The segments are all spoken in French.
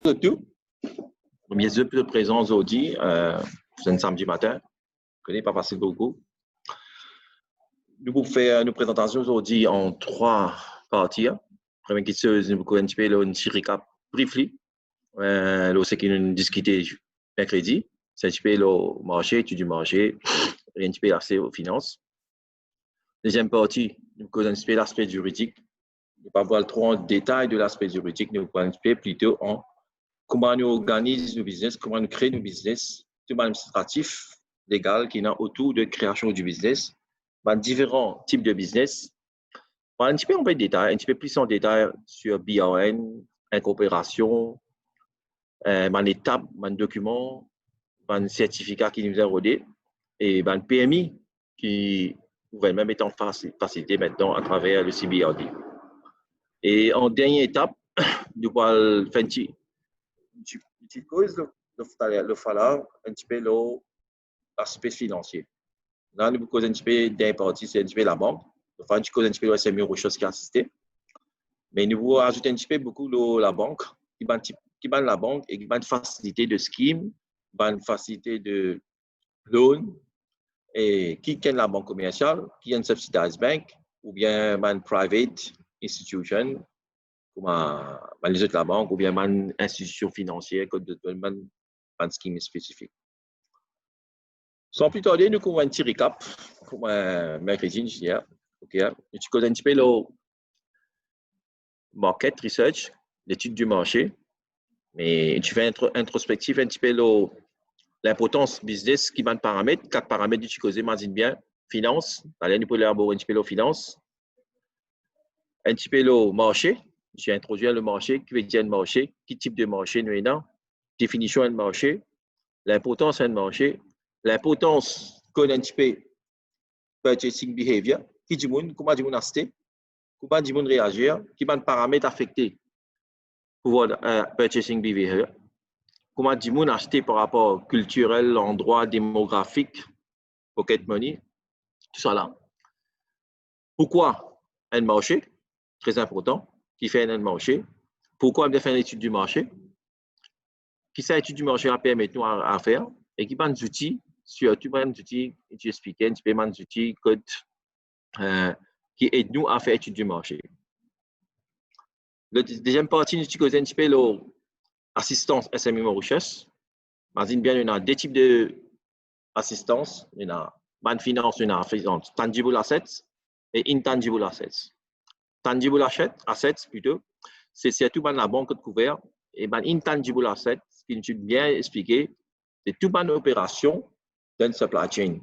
Tout. Mes deux plus présents aujourd'hui, c'est un samedi matin. Je connais pas facile beaucoup. Nous vous faire une présentation aujourd'hui en trois parties. Première question, nous vous un petit peu un petit récap briefly. C'est qu'on discutait mercredi. C'est un petit peu le marché, étude du marché, et un petit peu l'accès aux finances. Deuxième partie, nous vous un petit peu l'aspect juridique. Je ne vais pas voir trop en détail de l'aspect juridique, nous vous un petit peu plutôt en comment nous organisons nos business, comment nous créons nos business, tout administratif, légal qui est autour de création du business, dans différents types de business. Un petit peu en détail, un petit peu plus en détail sur BRN, incorporation, mon étape, mon document, mon certificat qui nous est rodé et mon PMI qui pouvait même être en facilité maintenant à travers le CBRD. Et en dernière étape, nous allons faire une petite cause, le falloir un petit peu l'aspect financier. Là, nous causons un petit peu d'un parti, c'est un petit peu la banque. Nous faisons un petit peu de SME Rochos qui a assisté. Mais nous voulons ajouter un petit peu beaucoup la banque, qui va la banque et qui va une facilité de scheme, une facilité de loan, et qui est la banque commerciale, qui est une subsidized bank, ou bien une private institution, comme les autres la banque, ou bien une institution financière, un scheme spécifique. Sans plus tarder, nous avons un petit récap pour mercredi, hier. Okay. Tu connais un petit peu le market research, l'étude du marché, mais tu fais introspectif un petit peu l'importance business qui va de paramètres, quatre paramètres que tu connais, imagine bien, finance, allez, nous pouvons élaborer un petit peu le finance, un petit peu le marché, j'ai introduit le marché, qui veut dire le marché, quel type de marché nous avons, définition du marché, l'importance du marché, l'importance qu'on a un petit peu purchasing behavior, qui dit comment dit acheter, comment dit réagir, qui va de paramètres affectés pour purchasing behavior, comment dit acheter par rapport culturel, endroit démographique, pocket money, tout ça là. Pourquoi un marché, très important, qui fait un marché, pourquoi on fait une étude du marché, qui cette étude du marché a permis nous à faire, et qui va des outils, surtout des outils, tu expliquais, un petit peu des outils code, qui aident nous à faire étude du marché. La deuxième partie, nous utilisons un petit peu l'assistance SME Mauritius. Imagine bien, il y a deux types d'assistance. Il y a ban finance, il y a tangible assets et intangible assets. Tangible assets, plutôt, c'est surtout la banque de couvert. Et ban intangible assets, ce qui nous bien expliqué, c'est toute une opération dans le supply chain.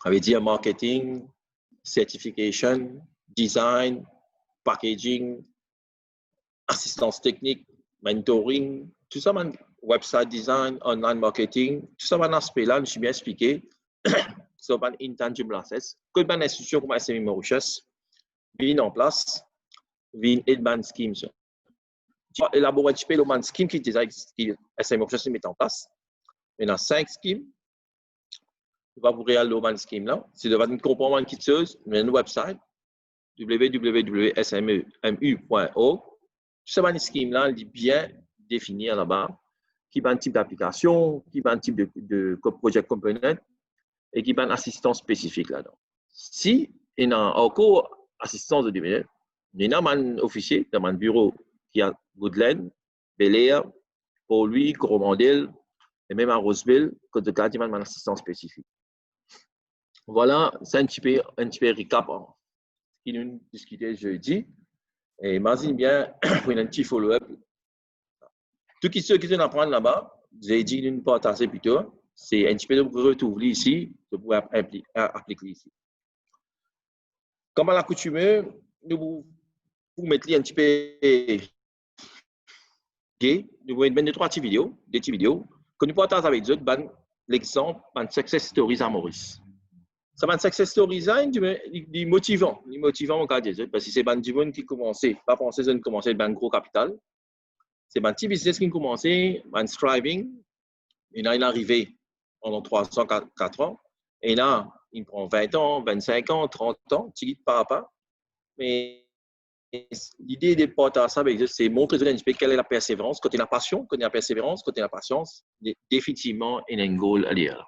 Ça veut dire marketing, certification, design, packaging, assistance technique, mentoring, tout ça, website design, online marketing, tout ça, un aspect là, je suis bien expliqué, c'est un intangible assets. Que une institution comme SME Mauritius vient en place, vient et ban scheme. Tu vas élaborer un petit peu le scheme qui SME Mauritius met en place. Il y a 5 schemes. Tu vas vous réaliser le scheme là. Si vous avez une comprendre qui chose, il y a une website www.smemu.org. Ce scheme là, il est bien défini là-bas, qui va un type d'application, qui va un type de project component et qui va une assistance spécifique là-dedans. Si il y a encore assistance de domaine, il y a un officier dans mon bureau qui a Goodland, Bel Air, Port-Louis, Coromandel et même à Roseville, que de garder une assistance spécifique. Voilà, c'est un petit peu récap qui nous discutait jeudi. Et imagine bien, pour un petit follow-up. Tout ceux qui sont apprendre là-bas, j'ai dit d'une partager plutôt, c'est un petit peu de retrouver ici, de pouvoir appliquer ici. Comme à l'accoutumée, nous vous mettons un petit peu gay, nous vous mettons trois petites vidéos, que nous partagons avec eux, l'exemple de success stories à Maurice. Ça va être success stories, il motivant au cas des autres, parce que c'est des gens qui commencent, pas penser qu'ils commencent avec un gros capital. C'est un petit business qui a commencé, un striving, et là, il est arrivé pendant 3 ans, 4 ans, et là, il prend 20 ans, 25 ans, 30 ans, petit par pas, mais l'idée de porter ça, c'est montrer quelle est la persévérance, côté la passion, côté la persévérance, côté la patience, définitivement, il y a un goal à lire.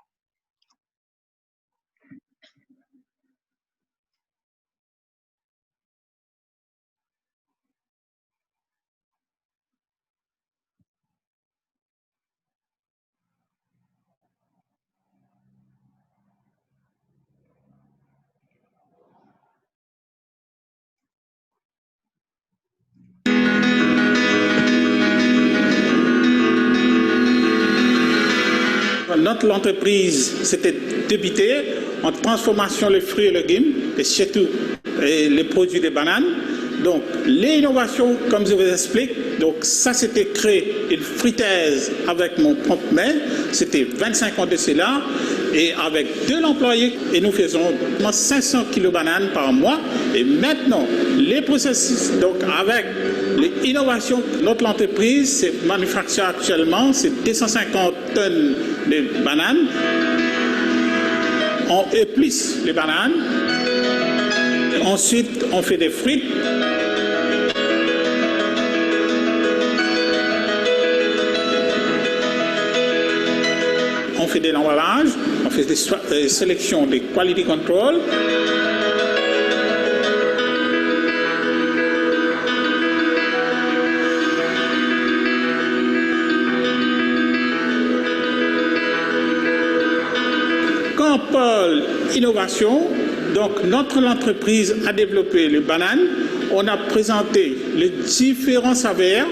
Notre entreprise s'était débutée en transformation les fruits et légumes et surtout les produits des bananes. Donc, l'innovation, comme je vous explique, donc ça c'était créé une friteuse avec mon propre main, c'était 25 ans de cela, et avec 2 employés, et nous faisons 500 kg de bananes par mois. Et maintenant, les processus, donc avec l'innovation, notre entreprise, c'est manufacture actuellement, c'est 250 tonnes de bananes. On éplisse les bananes. Ensuite, on fait des frites. On fait des emballages, on fait des sélections, des quality control. Quand on parle innovation, donc notre entreprise a développé les bananes. On a présenté les différents saveurs.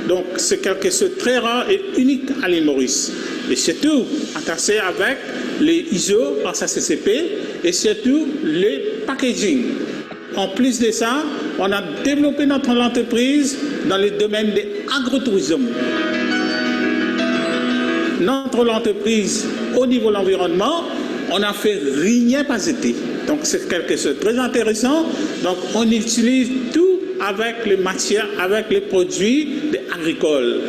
Donc c'est quelque chose de très rare et unique à l'île Maurice. Et surtout attaché avec les ISO par sa CCP et surtout les packaging. En plus de ça, on a développé notre entreprise dans le domaine de l'agrotourisme. Notre entreprise, au niveau de l'environnement, on a fait rien pas été. Donc c'est quelque chose de très intéressant. Donc on utilise tout avec les matières, avec les produits agricoles.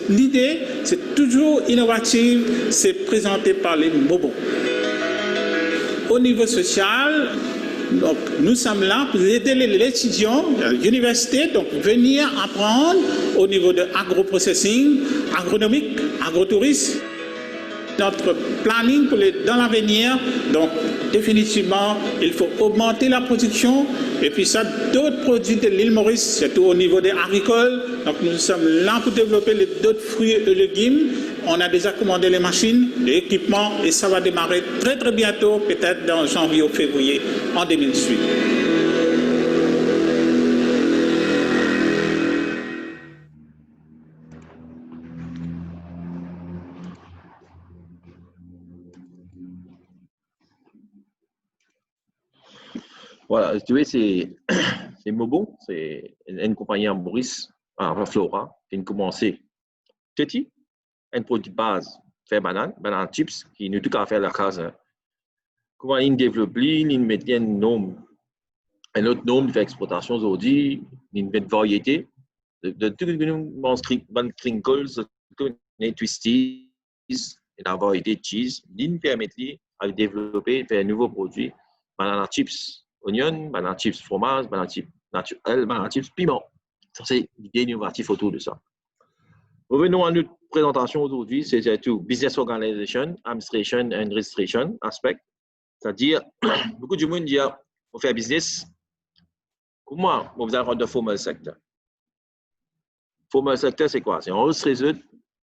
L'idée, c'est toujours innovative, c'est présenté par les Mobos. Au niveau social, donc, nous sommes là pour aider les étudiants à l'université, donc venir apprendre au niveau de agroprocessing, agronomique, agrotourisme. Notre planning dans l'avenir, donc définitivement, il faut augmenter la production et puis ça, d'autres produits de l'île Maurice, surtout au niveau des agricoles. Donc nous sommes là pour développer d'autres fruits et légumes. On a déjà commandé les machines, les équipements et ça va démarrer très très bientôt, peut-être dans janvier ou février en 2018. Voilà, tu vois, c'est Mobo, c'est une compagnie en Maurice, à Flora, qui a commencé petit, un produit de base, faire banane chips, qui nous tout à fait la case. Comment ils développent, ils mettent un autre nombre de l'exploitation aujourd'hui, ils mettent variété, de tout les crinkles, les twisties, la variété de cheese, ils permettent de développer, faire un nouveau produit, banane chips. Oignon, banane chips fromage, banane chips naturel, banane chips piment. Ça, c'est l'idée innovative autour de ça. Revenons à notre présentation aujourd'hui, c'est tout business organization, administration and registration aspect. C'est-à-dire, beaucoup de monde dit, on fait business. Comment on va rendre formal sector? Formal sector, c'est quoi? C'est enregistrer,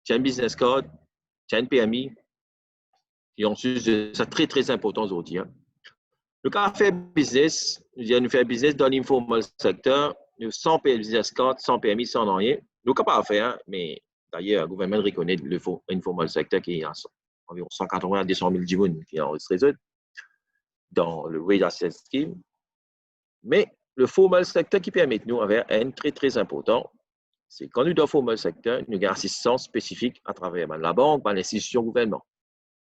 tu as un business card, tu as un PMI, et ensuite, c'est très, très important aujourd'hui. Le cas de faire business, nous faire business dans l'informal secteur, nous sans business card, sans PMI, sans rien. Nous sommes capables de faire, mais d'ailleurs, le gouvernement reconnaît l'informal secteur qui est environ 180 à 200 000 personnes qui est enregistré dans le Wage Access Scheme. Mais le formal secteur qui permet de nous avoir un très très important, c'est quand nous dans le formal secteur, nous avons une assistance spécifique à travers la banque, l'institution gouvernement.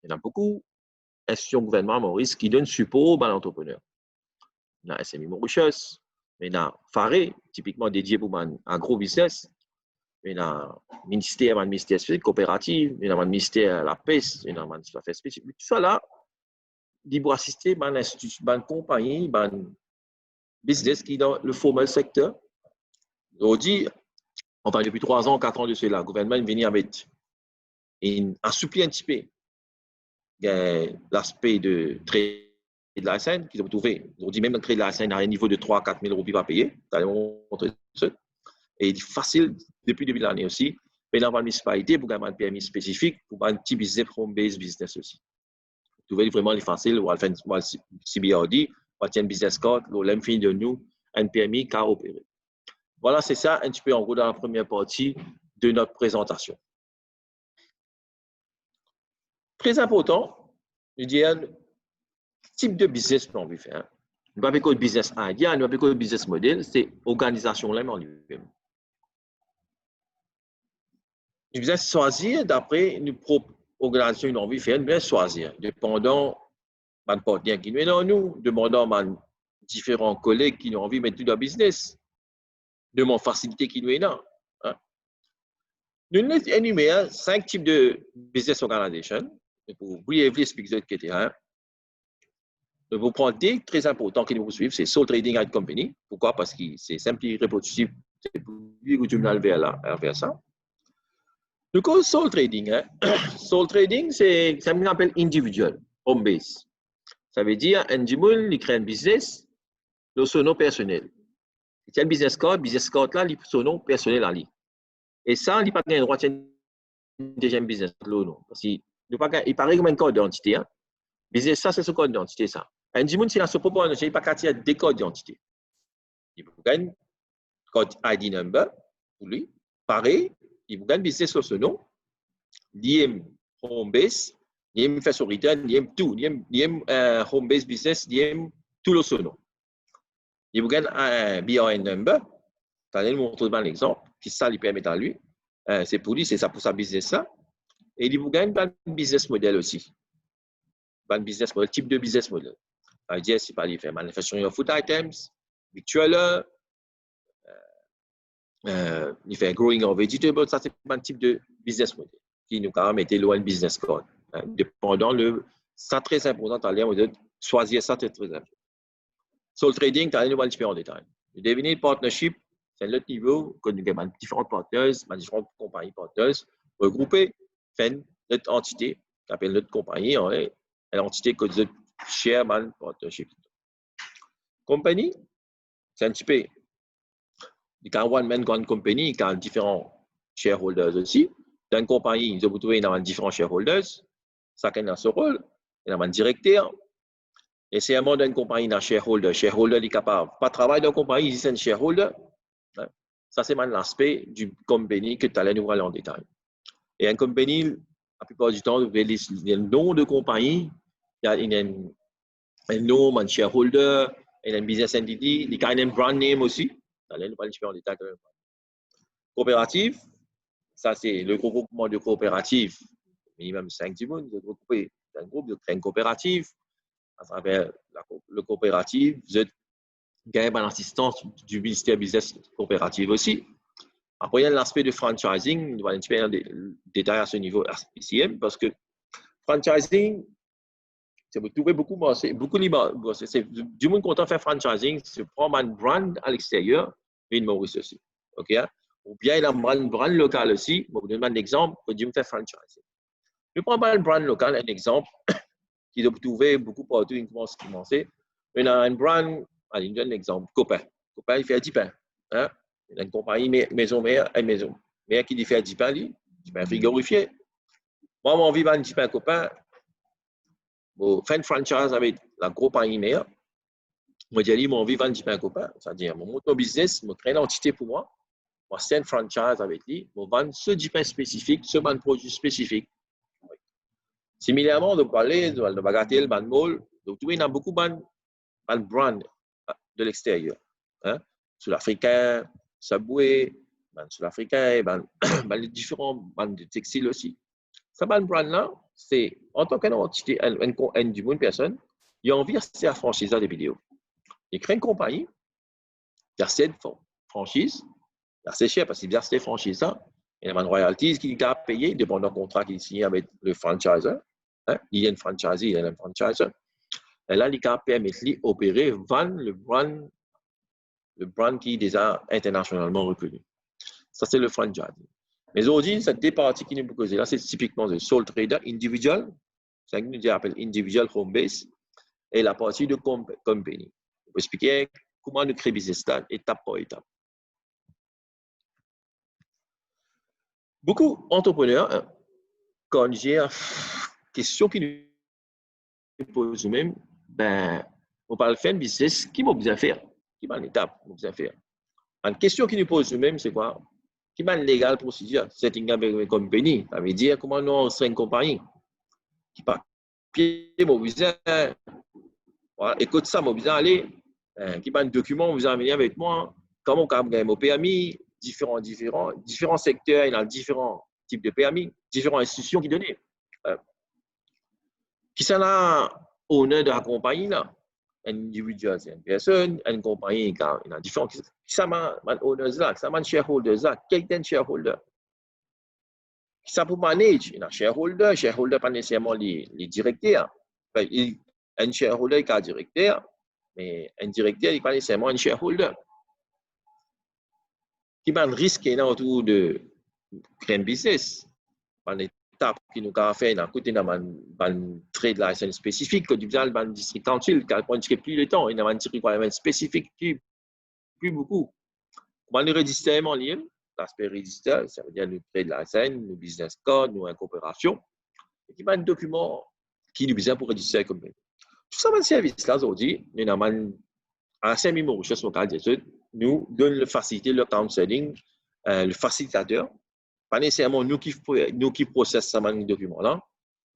Il y en a beaucoup. Institution gouvernement Maurice qui donne support à l'entrepreneur. Il y a SMI Mauritius, il y a FARE, typiquement dédié pour un gros business. Il y a ministère spécifique, coopérative, il y a un ministère la PES, il y a un affaires spécifique. Tout ça là, il faut assister à une compagnie, business qui est dans le formal secteur. Aujourd'hui, enfin, depuis 3 ans, 4 ans de cela, le gouvernement vient avec assouplir un petit peu l'aspect de trade de la scène qu'ils ont trouvé. Aujourd'hui, même le trade de la scène à un niveau de 3 000 à 4 000 euros à payer. Et il est facile depuis le début de l'année aussi. Mais dans la municipalité, pour avoir un permis spécifique, pour un petit business, home-based business aussi. Vous trouvez vraiment les faciles, ou enfin, CBRD, ou un business card, ou l'infini de nous, un permis qu'à opérer. Voilà, c'est ça un petit peu en gros dans la première partie de notre présentation. Très important, je dirais, le type de business qu'on veut faire. Nous ne parlons pas de business idea, nous ne parlons pas de business model, c'est l'organisation là en lui-même. Nous devons choisir d'après une propre organisation qu'on veut faire, nous devons choisir, dépendant de partenaires qui nous sont nous, demandant à différents collègues qui ont envie de mettre tout dans le business, de mon facilité qui nous est là. Nous énumérons 5 types de business organization. Pour brièvement expliquer ce qui est nous vous prendre des très importants qui nous suivent, c'est Sole Trading Company. Pourquoi? Parce que c'est simple et répétitif. C'est pour lui que tu me vers ça. Du coup, Sole Trading. Sole Trading, c'est ce qu'on appelle individual, home base. Ça veut dire, un individu, il crée un business, le son nom personnel. C'est un business card là, il son nom personnel en ligne. Et ça, il n'y a pas de droit de deuxième business non. Parce qu'il paraît comme un code d'identité. Hein. Business, ça, c'est ce code d'identité, ça. Un individu, c'est son propre identité, il n'y a pas qu'à des codes d'identité. Il vous gagne code ID number pour lui. Pareil, il vous gagne business sur ce nom. Il aime home base, il aime faire son return, il aime tout. Il aime home base business, il aime tout le son nom. Il vous gagne un BRN number. Je vais vous montrer un exemple qui ça lui permet à lui. C'est pour lui, c'est ça pour sa business ça. Et il vous gagne un business model aussi. Un business model, type de business model. C'est c'est pas lui faire manufacturing of food items, victualler, il fait growing of vegetables, ça c'est un type de business model qui nous permet de loin business code. Dépendant ça très important, tu as choisir ça très important. Sur le trading, tu as un différents détails. Le devenir partnership, c'est l'autre niveau que nous avons différentes partners, différentes compagnies partners regroupées, fait notre entité, qui appelle notre compagnie, l'entité que nous share man partnership. Compagnie, c'est un petit peu. Il y a one man one company, il y a différents shareholders aussi. Dans une compagnie, vous trouvez différents shareholders. Chacun a son rôle. Il y a un directeur. Et c'est un monde d'une compagnie dans shareholder. Shareholder est capable. Pas travailler dans une compagnie, c'est un shareholder. Ça, c'est l'aspect du compagnie que tu allais nous voir en détail. Et une compagnie, la plupart du temps, vous avez le nom de compagnie. Il y a un nom, un shareholder, un business entity, il y a un brand name aussi. Allez, nous parlons en détail. Coopérative, ça c'est le regroupement de coopératives, minimum 5 du monde, vous regroupez un groupe, vous créez une coopérative. À travers le coopérative, vous êtes gagné par l'assistance du ministère business coopérative aussi. Après, il y a l'aspect de franchising, nous allons un petit peu dans détails à ce niveau ici, parce que franchising, vous trouvez beaucoup du monde content de faire franchising, c'est prendre un brand à l'extérieur et une Maurice aussi. OK? Ou bien il y a un brand local aussi. Je vous donne un exemple que Dieu me fait franchising. Je prends un brand local, un exemple qui vous trouvez beaucoup partout, il commence à commencer. Il y a un brand, allez, je donne un exemple, Copain. Copain, il fait 10 pains. Hein? Il y a une compagnie maison mère, une maison. Mère qui fait 10 pains, 10 pains frigorifiés. Moi, j'ai envie de vendre 10 pains Copain. Bon, faire une franchise avec la compagnie mère. Moi, j'ai dit, j'ai envie de vendre 10 pains Copain. C'est-à-dire, je monte mon business, je crée une entité pour moi. Moi, c'est une franchise avec lui. Je vends ce 10 pains spécifique, ce produit spécifique. Similairement, on parler de bagatelle, de mall. Donc, il y a beaucoup de brands de l'extérieur. Hein? Sud-africain, Subway, sud-africain, les différents bandes de textiles aussi. Ce brand-là, c'est en tant qu'entité, une personne, il a envie de faire franchise des vidéos. Il crée une compagnie, il a cette franchise, il a assez cher parce qu'il a cette franchise. Il y a une royalties qu'il a payé, dépendant du contrat qu'il signe avec le franchiseur. Hein? Il y a une franchise, il y a un franchiseur. Et là, il a permis d'opérer, vendre le brand le brand qui est déjà internationalement reconnu. Ça, c'est le franchising. Mais aujourd'hui, cette deux parties qui nous proposent là, c'est typiquement le sole trader individual, c'est ce que nous appelons individual home base, et la partie de company. Je vais expliquer comment nous créer business plan étape par étape. Beaucoup d'entrepreneurs, quand j'ai une question qui nous pose nous-mêmes, ben, on parle faire un business, qui m'a besoin de faire? Qui m'a une étape m'a besoin de faire? Une question qui nous pose nous-mêmes, c'est quoi? Qui m'a une légale procédure? Setting up une compagnie, ça veut dire comment nous on serait une compagnie? Qui papier, m'a besoin, voilà, écoute ça, m'a besoin d'aller, qui m'a un document, m'a besoin de venir avec moi, comment on peut gagner mon permis, différents secteurs, il y a différents types de permis, différentes institutions qui donnent. Qui sont là, honneur de la compagnie, là? Un individu, c'est une personne, une compagnie, il y a différents. Qui sont les owners là? Qui sont les shareholders là? Quel shareholder? Qui sont pour manage? Il y a shareholder pas nécessairement les directeurs. Un shareholder est un directeur, mais un directeur n'est pas nécessairement un shareholder. Qui va risque autour de créer un business? Une étape qui nous a fait, à côté d'un trade license spécifique, que du le district council, qui a plus le temps, il y a un requirement spécifique qui plus beaucoup. Comment nous registrons en ligne? L'aspect register, ça veut dire le trade license, le business code, nous coopération. Et qui va un document qui nous besoin pour registrer comme ça. Tout ça, un service là aujourd'hui, nous avons un semi recherche locale d'études, nous donne le faciliter le counseling, le facilitateur. Pas nécessairement nous qui processons ce document-là,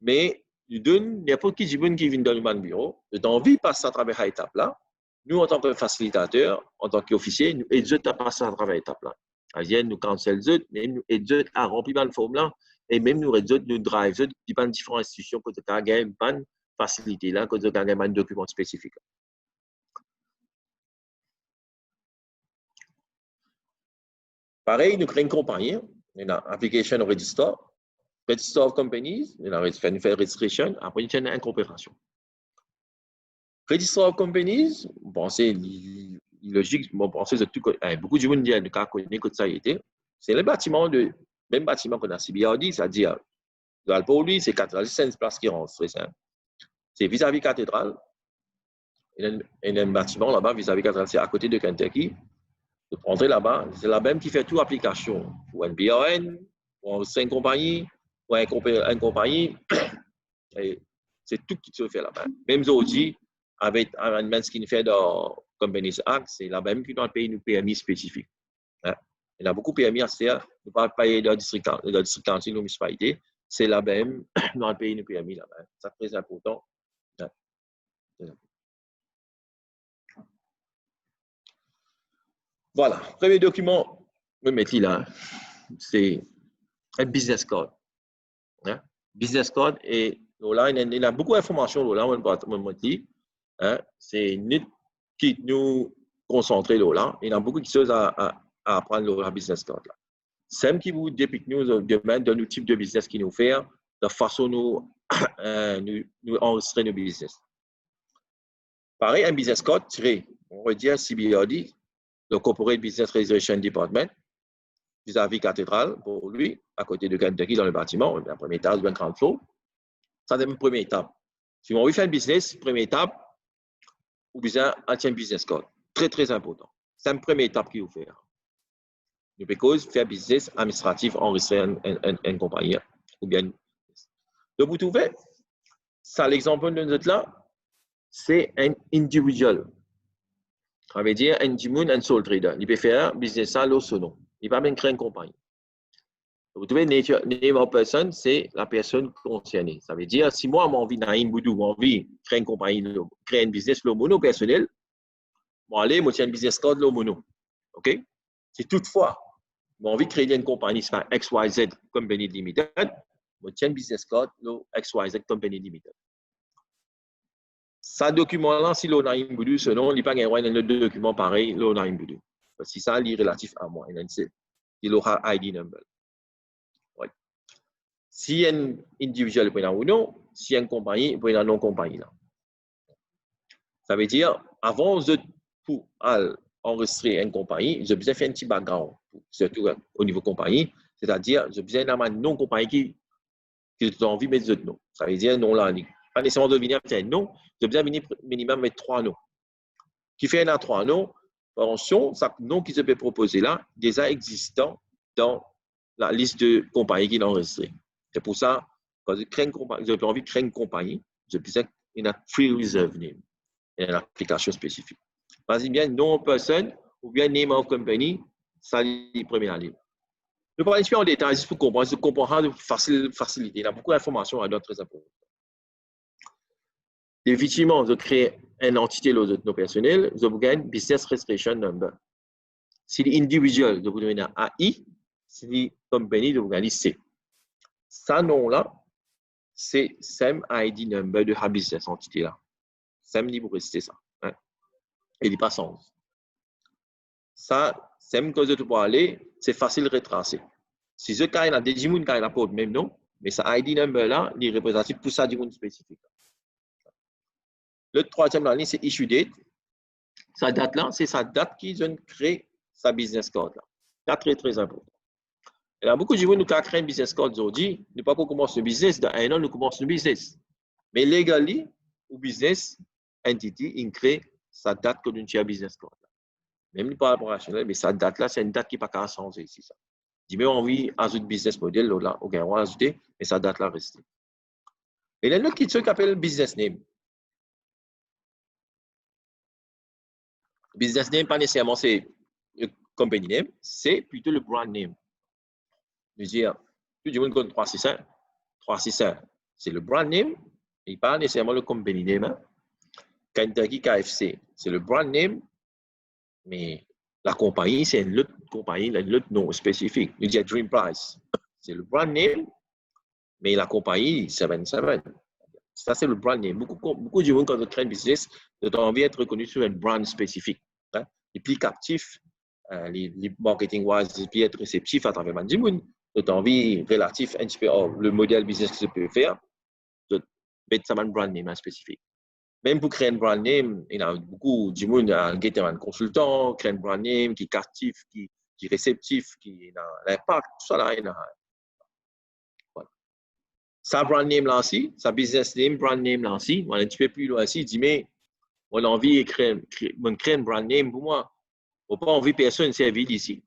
mais nous donne n'importe qui qui vient dans le bureau, d'envie de passer à travers cette étape-là. Nous, en tant que facilitateur, en tant qu'officier, nous aidons à passer à travers cette étape-là. C'est-à-dire, nous conseillons, nous aidons à remplir la forme-là, et même nous aidons, nous drivons dans différentes institutions pour gagner une facilité là, pour gagner un document spécifique. Pareil, nous créons une compagnie. Il y a application register of companies, il y a fait registration, après il y a une coopération. Register of companies, bon, c'est logique, bon, c'est tout, beaucoup de gens disent que ça a été. C'est le bâtiment, même bâtiment qu'on a CBRD, c'est-à-dire, pour lui, c'est 405 places qui rentrent, c'est simple. C'est vis-à-vis cathédrale. Il y a un bâtiment là-bas, vis-à-vis cathédrale, c'est à côté de Kentucky. De rentrer là-bas, c'est la même qui fait toute application pour un BRN, pour une compagnie, pour une compagnie. C'est tout qui se fait là-bas. Même aujourd'hui, avec un ce qui fait dans Companies Act, c'est la même qui doit payer une PMI spécifique. Il y a beaucoup de PMI à faire, ne pas payer dans le district council ou municipalité. C'est la même qui doit payer une PMI là-bas. C'est très important. Voilà, premier document, je vais mettre là, c'est un business code. Business code, et là, il y a beaucoup d'informations, là, on va mettre, c'est nous qui nous concentrer là, il y a beaucoup de choses à apprendre le business code. C'est qui vous dépique nous demain de nos types de business qui nous fait, de façon nous enregistrer nos business. Pareil, un business code, on va dire CBRD, le Corporate Business Registration Department, vis-à-vis cathédrale, pour lui, à côté de Kentucky dans le bâtiment, la première étape, 20 flots. Ça, c'est une première étape. Si on veut faire un business, première étape, ou bien un business code. Très, très important. C'est une première étape qu'il faut faire. Nous pouvons faire business administratif, enregistrer une compagnie, ou bien. Donc, vous trouvez, ça, l'exemple de notre là, c'est un individual. Ça veut dire un sole trader. Il peut faire business à l'eau nom. Il va même créer une compagnie. Vous trouvez, name of person, c'est la personne concernée. Ça veut dire, si moi, j'ai envie d'Aïn Boudou, j'ai envie de créer une compagnie, créer un business, le mono personnel, bon, allez, moi, tiens un business code, le mono. OK? Si toutefois, j'ai envie de créer une compagnie, c'est XYZ Company Limited, moi, tiens un business code, le XYZ Company Limited. Ça, document-là, si l'on a un boudou, ce nom, il n'y a pas un document pareil, l'on a un boudou. Parce que ça, il est relatif à moi. Il aura ID number. Ouais. Si il y a un individuel, il peut y avoir un nom. Si il y a une compagnie, il peut y avoir une non-compagnie. Ça veut dire, avant de enregistrer une compagnie, j'ai besoin de faire un petit background, surtout au niveau compagnie, c'est-à-dire, j'ai besoin d'avoir un nom compagnie qui a envie de mettre d'autres noms. Ça veut dire, non là, pas nécessairement de venir avec un nom, j'ai besoin de minimum mettre 3 noms. Qui fait un 3 noms, attention, ce nom qui se peut proposer là, déjà existant dans la liste de compagnies qui sont enregistrées. C'est pour ça, quand j'ai envie de créer une compagnie, j'ai besoin d'une free reserve name, une application spécifique. Vas-y bien, nom person ou bien name of company, ça c'est la première ligne. Je ne vais pas expliquer en détail, juste pour comprendre, je comprends de facilité. Il y a beaucoup d'informations à donner très importantes. Effectivement, je crée une entité de nos personnels, je vous gagne business registration number. Si l'individual, je vous donne un AI, si la compagnie, je vous gagne C. Ça nom-là, c'est SEM ID number de la business entité là. SEM dit pour rester ça. Hein? Et il pas sens. Ça, SEM que je peux aller, c'est facile de retracer. Si je gagne des gens qui n'ont pas le même nom, mais ça ID number là, il est représentatif pour ça du monde spécifique. Le troisième ligne, c'est issue date. Sa date là, c'est sa date qu'ils ont créé sa business card là. C'est très, très important. Il y a beaucoup de gens qui ont créé un business card aujourd'hui. Nous pas commencer le business, dans un an, nous commençons le business. Mais légalement, au business entity, il crée sa date que nous avons business card. Même pas opérationnel, mais sa date là, c'est une date qui n'est pas changer ici. Ça. Si même envie d'ajouter business model, là, on va ajouter, mais sa date là reste. Et il y a une autre question qui s'appelle business name. Business name, pas nécessairement c'est le company name, c'est plutôt le brand name. Je veux dire, tout le monde connaît 361. 361, c'est le brand name, et pas nécessairement le company name. Hein. Kentucky KFC, c'est le brand name, mais la compagnie, c'est une autre compagnie, un autre nom spécifique. Je veux dire Dream Price, c'est le brand name, mais la compagnie, 77. Ça, c'est le brand name. Beaucoup de gens, quand ils créent un business, ils ont envie d'être reconnus sur un brand spécifique. Hein? Les plus captifs, les marketing-wise, les plus être réceptifs à travers le monde. Ils ont envie relatif un petit peu le modèle business que je peux faire, de mettre ça un brand name spécifique. Même pour créer un brand name, il y a beaucoup de monde qui est un consultant, créer un brand name qui est captif, qui est réceptif, qui a l'impact, tout ça là, il y a. Sa brand name là aussi, sa business name, brand name là aussi, on est un petit peu plus loin aussi, il dit, mais on a envie de créer un brand name pour moi. On n'a pas envie de personne servir ici.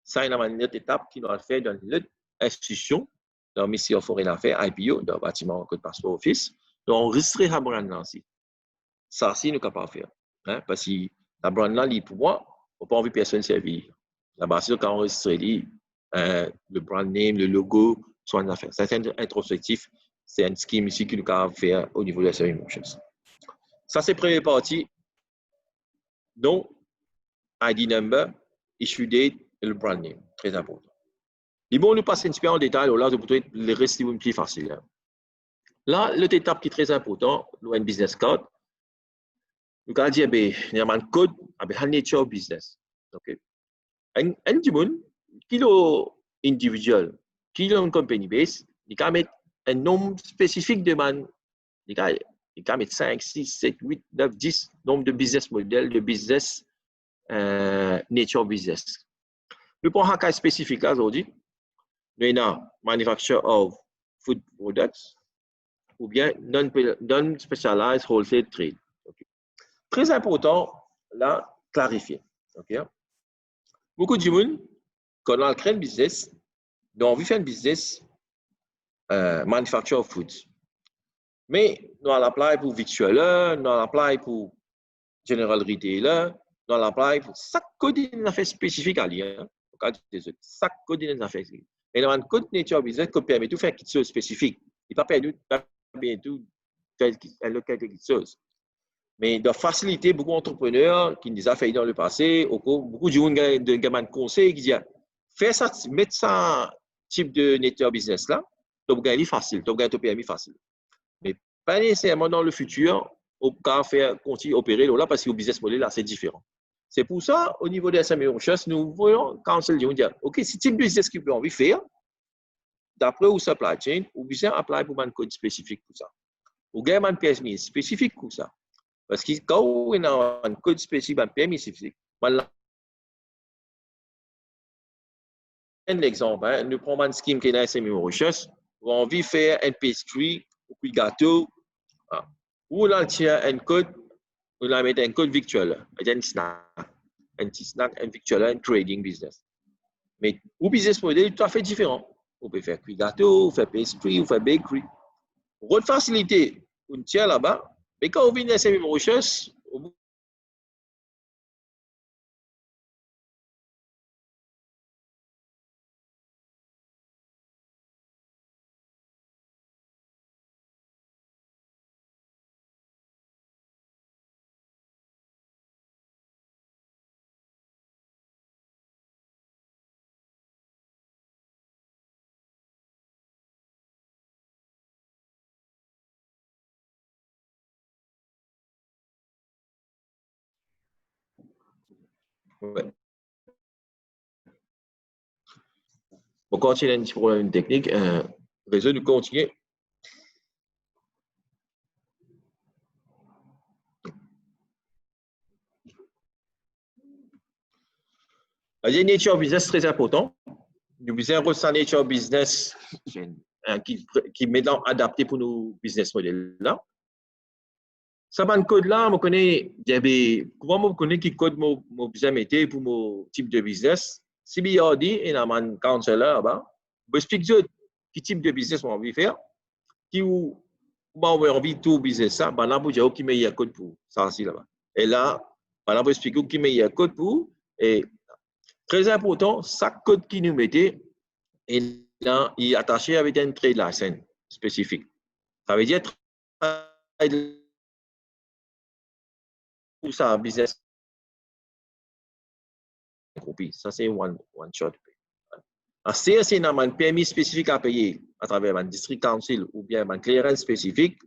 Ça, il y a une autre étape qui doit faire dans l'autre institution, dans le ministère des Foreign Affairs, IPO, dans le bâtiment Code Passeport Office, donc on enregistrer la brand là aussi. Ça aussi, nous sommes capables de faire. Hein? Parce que la brand là, pour moi, on n'a pas envie de personne servir. Là-bas, c'est quand on enregistre le brand name, le logo, soit une affaire. C'est introspectif, c'est un scheme ici que nous avons faire au niveau de la série Motions. Ça, c'est la première partie. Donc, ID number, issue date et le brand name. Très important. Et bon, nous passons un petit peu en détail, là, peut-être le reste est plus facile. Hein. Là, l'autre étape qui est très important, le business card. Nous avons dit, il y a un code avec la nature business. Okay. Un petit monde, qui est individuel, qui est une compagnie base, il peut mettre un nombre spécifique de man, il peut mettre 5, 6, 7, 8, 9, 10 nombre de business modèles, de business nature business. Nous prenons un cas spécifique aujourd'hui. Nous avons manufacture of food products ou bien non-specialized wholesale trade. Okay. Très important, là, clarifier. Okay. Beaucoup de gens, quand on crée un business, nous avons envie de faire un business manufacture of foods. Mais nous allons l'appliquer pour victualler, nous allons l'appliquer pour general retailer, nous allons l'appliquer pour chaque code d'une affaire spécifique à lire. Chaque code d'une affaire spécifique. Mais dans un code nature business qui permet de faire quelque chose de spécifique. Il ne permet pas de faire quelque chose. Mais de faciliter beaucoup d'entrepreneurs qui nous ont fait dans le passé, beaucoup de gens de conseils qui disent faire ça, mettre ça type de nature business là, tu vas gagner facile, tu vas gagner ton PMI facile. Mais pas nécessairement dans le futur, on peut faire continuer à opérer là parce que le business model là c'est différent. C'est pour ça, au niveau des SME Recherche, nous voyons counsel dire OK, si type de business qu'il peut envie faire, d'après ou supply chain, ou bien apply pour un code spécifique pour ça. Ou gagner un PMI spécifique pour ça. Parce que quand on a un code spécifique, un permis spécifique, Voilà un exemple. Hein. Nous prenons un scheme qui est là, c'est Mauritius. On a envie de faire un pastry, ou un gâteau. Ah. Ou là, tient un code, ou là, mettre un code virtuel. Un snack. Un petit snack, un virtuel, un trading business. Mais le business model est tout à fait différent. On peut faire cuit gâteau, faire pastry, ou faire bakery. Pour une facilité, on tient là-bas. Mais quand on vient à ces Mauritius, ouais. On continue un petit problème technique. Réseau, nous continuons. La nature business très important. Nous besoin de sa nature business qui est adapté pour nos business modèles là. Ça va code là, je connais, comment je connais qui code mon besoin mettre pour mon type de business. Si bien dit, et a un counselor là-bas, je explique quel type de business on envie faire, qui ou on envie tout business ça, ben là vous dire qui meilleur code pour ça aussi là-bas. Et là, ben là vous expliquer qui meilleur code pour et très important, chaque code qui nous mettez et là, il est attaché avec un trade license spécifique. Ça veut dire pour ça business ça c'est one shot. C'est un permis spécifique à payer à travers un district council ou bien un clearance spécifique.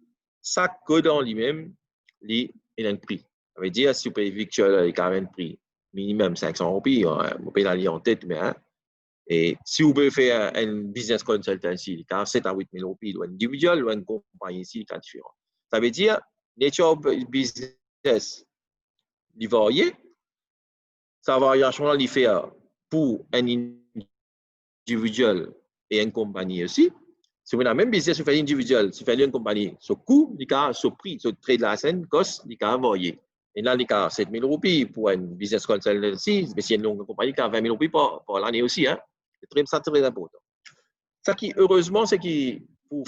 Chaque code en lui-même, il a un prix. Ça veut dire si vous payez virtuel, il y a un prix minimum 500 roupies, vous payez la ligne en tête, mais et si vous pouvez faire un business consultancy, il y a 7 à 8 000 roupies, ou individuel, ou une compagnie ici, c'est différent. Ça veut dire, nature business, il varie. Ça variation là, il fait pour un individuel et une compagnie aussi. Si vous avez le même business, vous faites individuel, si vous faites une compagnie, ce coût, ce prix, ce trade license, cost, il a varié. Et là, il y a 7 000 roupies pour un business consultancy, mais si une longue compagnie, il y a 20 000 roupies pour l'année aussi. Hein. C'est très important. Ça qui, heureusement, c'est que pour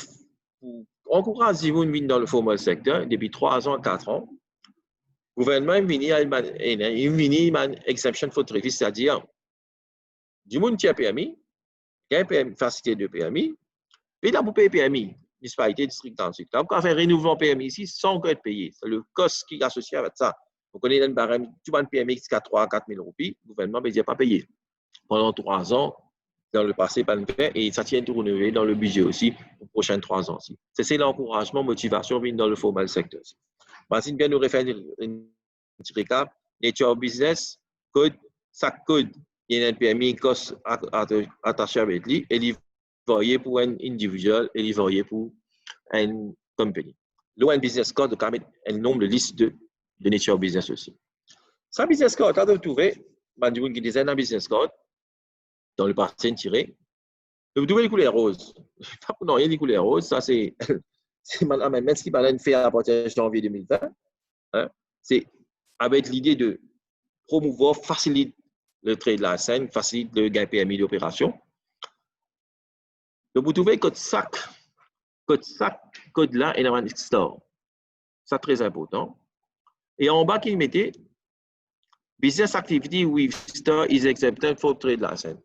encourager vous venir dans le formal secteur, depuis 3 ans, 4 ans, le gouvernement est venu à une exception for trade, c'est-à-dire, du monde qui a permis, il y a une facilité de permis, puis là, vous payez permis, municipalité, district ensuite. Là, vous pouvez faire un renouvelement permis ici sans être payé. C'est le cost qui est associé avec ça. Vous connaissez un barème, tu vas un permis qui a 3 à 4 000 roupies, le gouvernement ne pas payé. Pendant 3 ans, dans le passé, pas de fait, et ça tient de renouveler dans le budget aussi, aux prochaines 3 ans aussi. C'est l'encouragement, motivation, dans le formal secteur. Martine bien nous refaire une petit récap. Nature business, code, chaque code, il y a un permis cost attaché avec lui, et il varie pour un individuel, et il varie pour une compagnie. Le one business code, il y a un nombre de listes de nature business aussi. Ça, business code, quand vous trouvez, il qui design un business code, dans le parti tiré, vous trouvez les couleurs roses. Non, il y a les couleurs roses, ça c'est même ce qui va faire à partir de janvier 2020. Hein, c'est avec l'idée de promouvoir, faciliter le trade license, faciliter le gain PMI d'opération. Donc, vous trouvez code SAC. Code là, il y a un store. C'est très important. Et en bas, il mettait Business activity with store is exempted for trade license.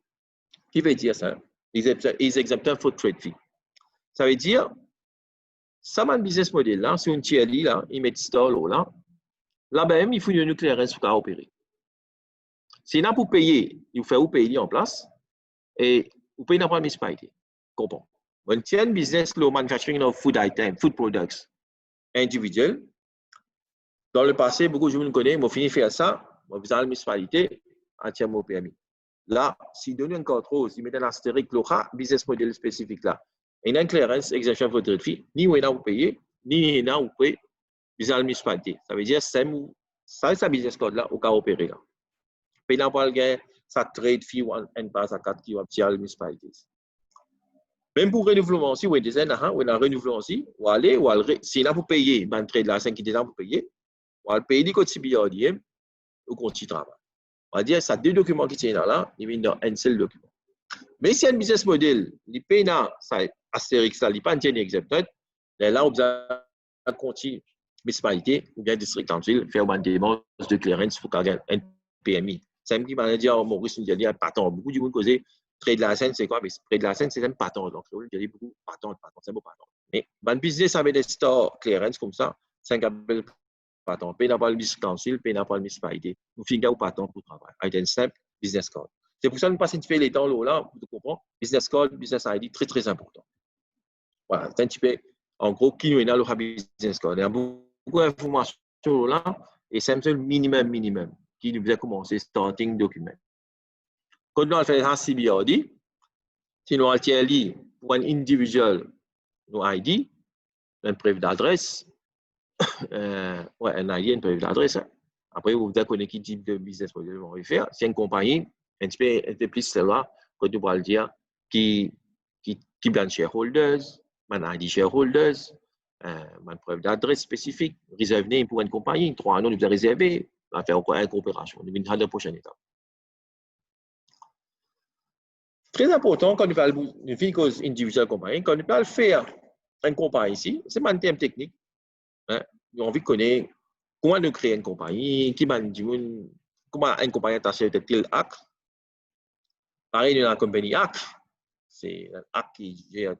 Qui veut dire ça? Is exempted for trade fee. Ça veut dire, ça un business model là, si on tire là, il met store là, là-bas, il faut une clearance pour opérer. Si là pour payer, il faut payer en place et vous payez dans la municipalité. Comprends? On tient un business le manufacturing of food items, food products individuels. Dans le passé, beaucoup de gens me connaissent, ils ont fini de faire ça. On va à la municipalité, entièrement au PMI. Là, si donne un code rose, il met un astérisque, l'aura, business model spécifique là. Il y a une clearance, exemption for trade fee, ni où il y a vous payez, ni il y a vous payez, à la municipalité. Ça veut dire, ça, business code là, au cas opéré là. Puis là, on va gagner sa trade fee and pass à 4 qui va tirer les municipalités. Même pour renouvellement aussi, oui, des années, oui, la renouvellement aussi, ou aller, si là, vous payez, ben, trade là, 5 qui déjà vous payez, ou aller payer les codes CBRDM, ou continue travail. On va dire, ça deux documents qui tiennent là, ils viennent dans un seul document. Mais si un business model, les paye dans Astérix, là, il pas un exempted, là, vous avez continué municipalité ou bien district council, faire une démarche de clearance pour qu'il y ait un PMI. C'est un qui m'a dit, Maurice, nous dit, patron, beaucoup de monde causé, trade de la scène, c'est quoi? Mais trade de la scène, c'est un patron. Donc, il y a beaucoup patron, c'est un beau patron. Mais, un business avec des stores clearance comme ça, c'est un bel patron. Paye n'a pas le district council, paye n'a pas le municipalité. Nous finissons au patron pour travailler. Avec un simple business card. C'est pour ça que nous passons les temps là, vous comprenez? Business card, business ID, très, très important. Voilà, c'est un petit peu, en gros, qui nous est dans le business card. Il y a beaucoup d'informations là, et c'est le minimum qui nous a commencé starting document. Quand nous avons fait un CBRD, si nous avons pour un individual, nos ID, un preuve d'adresse, un ID, une preuve d'adresse. Après, vous devez connaître quel type de business model vous allez faire. C'est une compagnie, un petit peu plus là, quand nous allons dire qui bien shareholders, un ID shareholders, une preuve d'adresse spécifique, reserve name pour une compagnie, 3 ans, nous devons réserver, on va faire encore une coopération. Nous allons à la prochaine étape. Très important, quand nous parlons d'une fille individuelle compagnie, quand nous parlons de faire une compagnie ici, c'est un terme technique. Hein? Nous avons envie de connaître comment nous créer une compagnie, comment une compagnie attachée à tel acte. Pareil, nous avons une compagnie acte. C'est un acte qui gère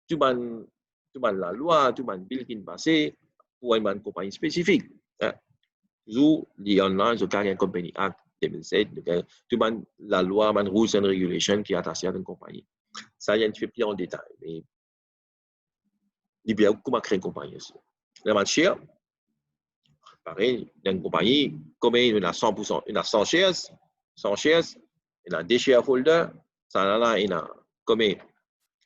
tout la loi, tout le bill qui est passé pour une compagnie spécifique. Hein? Toujours, il y a une compagnie acte 2007, tout la loi, les rules and regulations qui est attachée à une compagnie. Ça, il y a un petit peu plus en détail. Mais il y a comment créer une compagnie aussi. La matière, pareil, il y a une compagnie, comme il y a 100%, il y a 100 shares, il y a des shareholders, ça il y a combien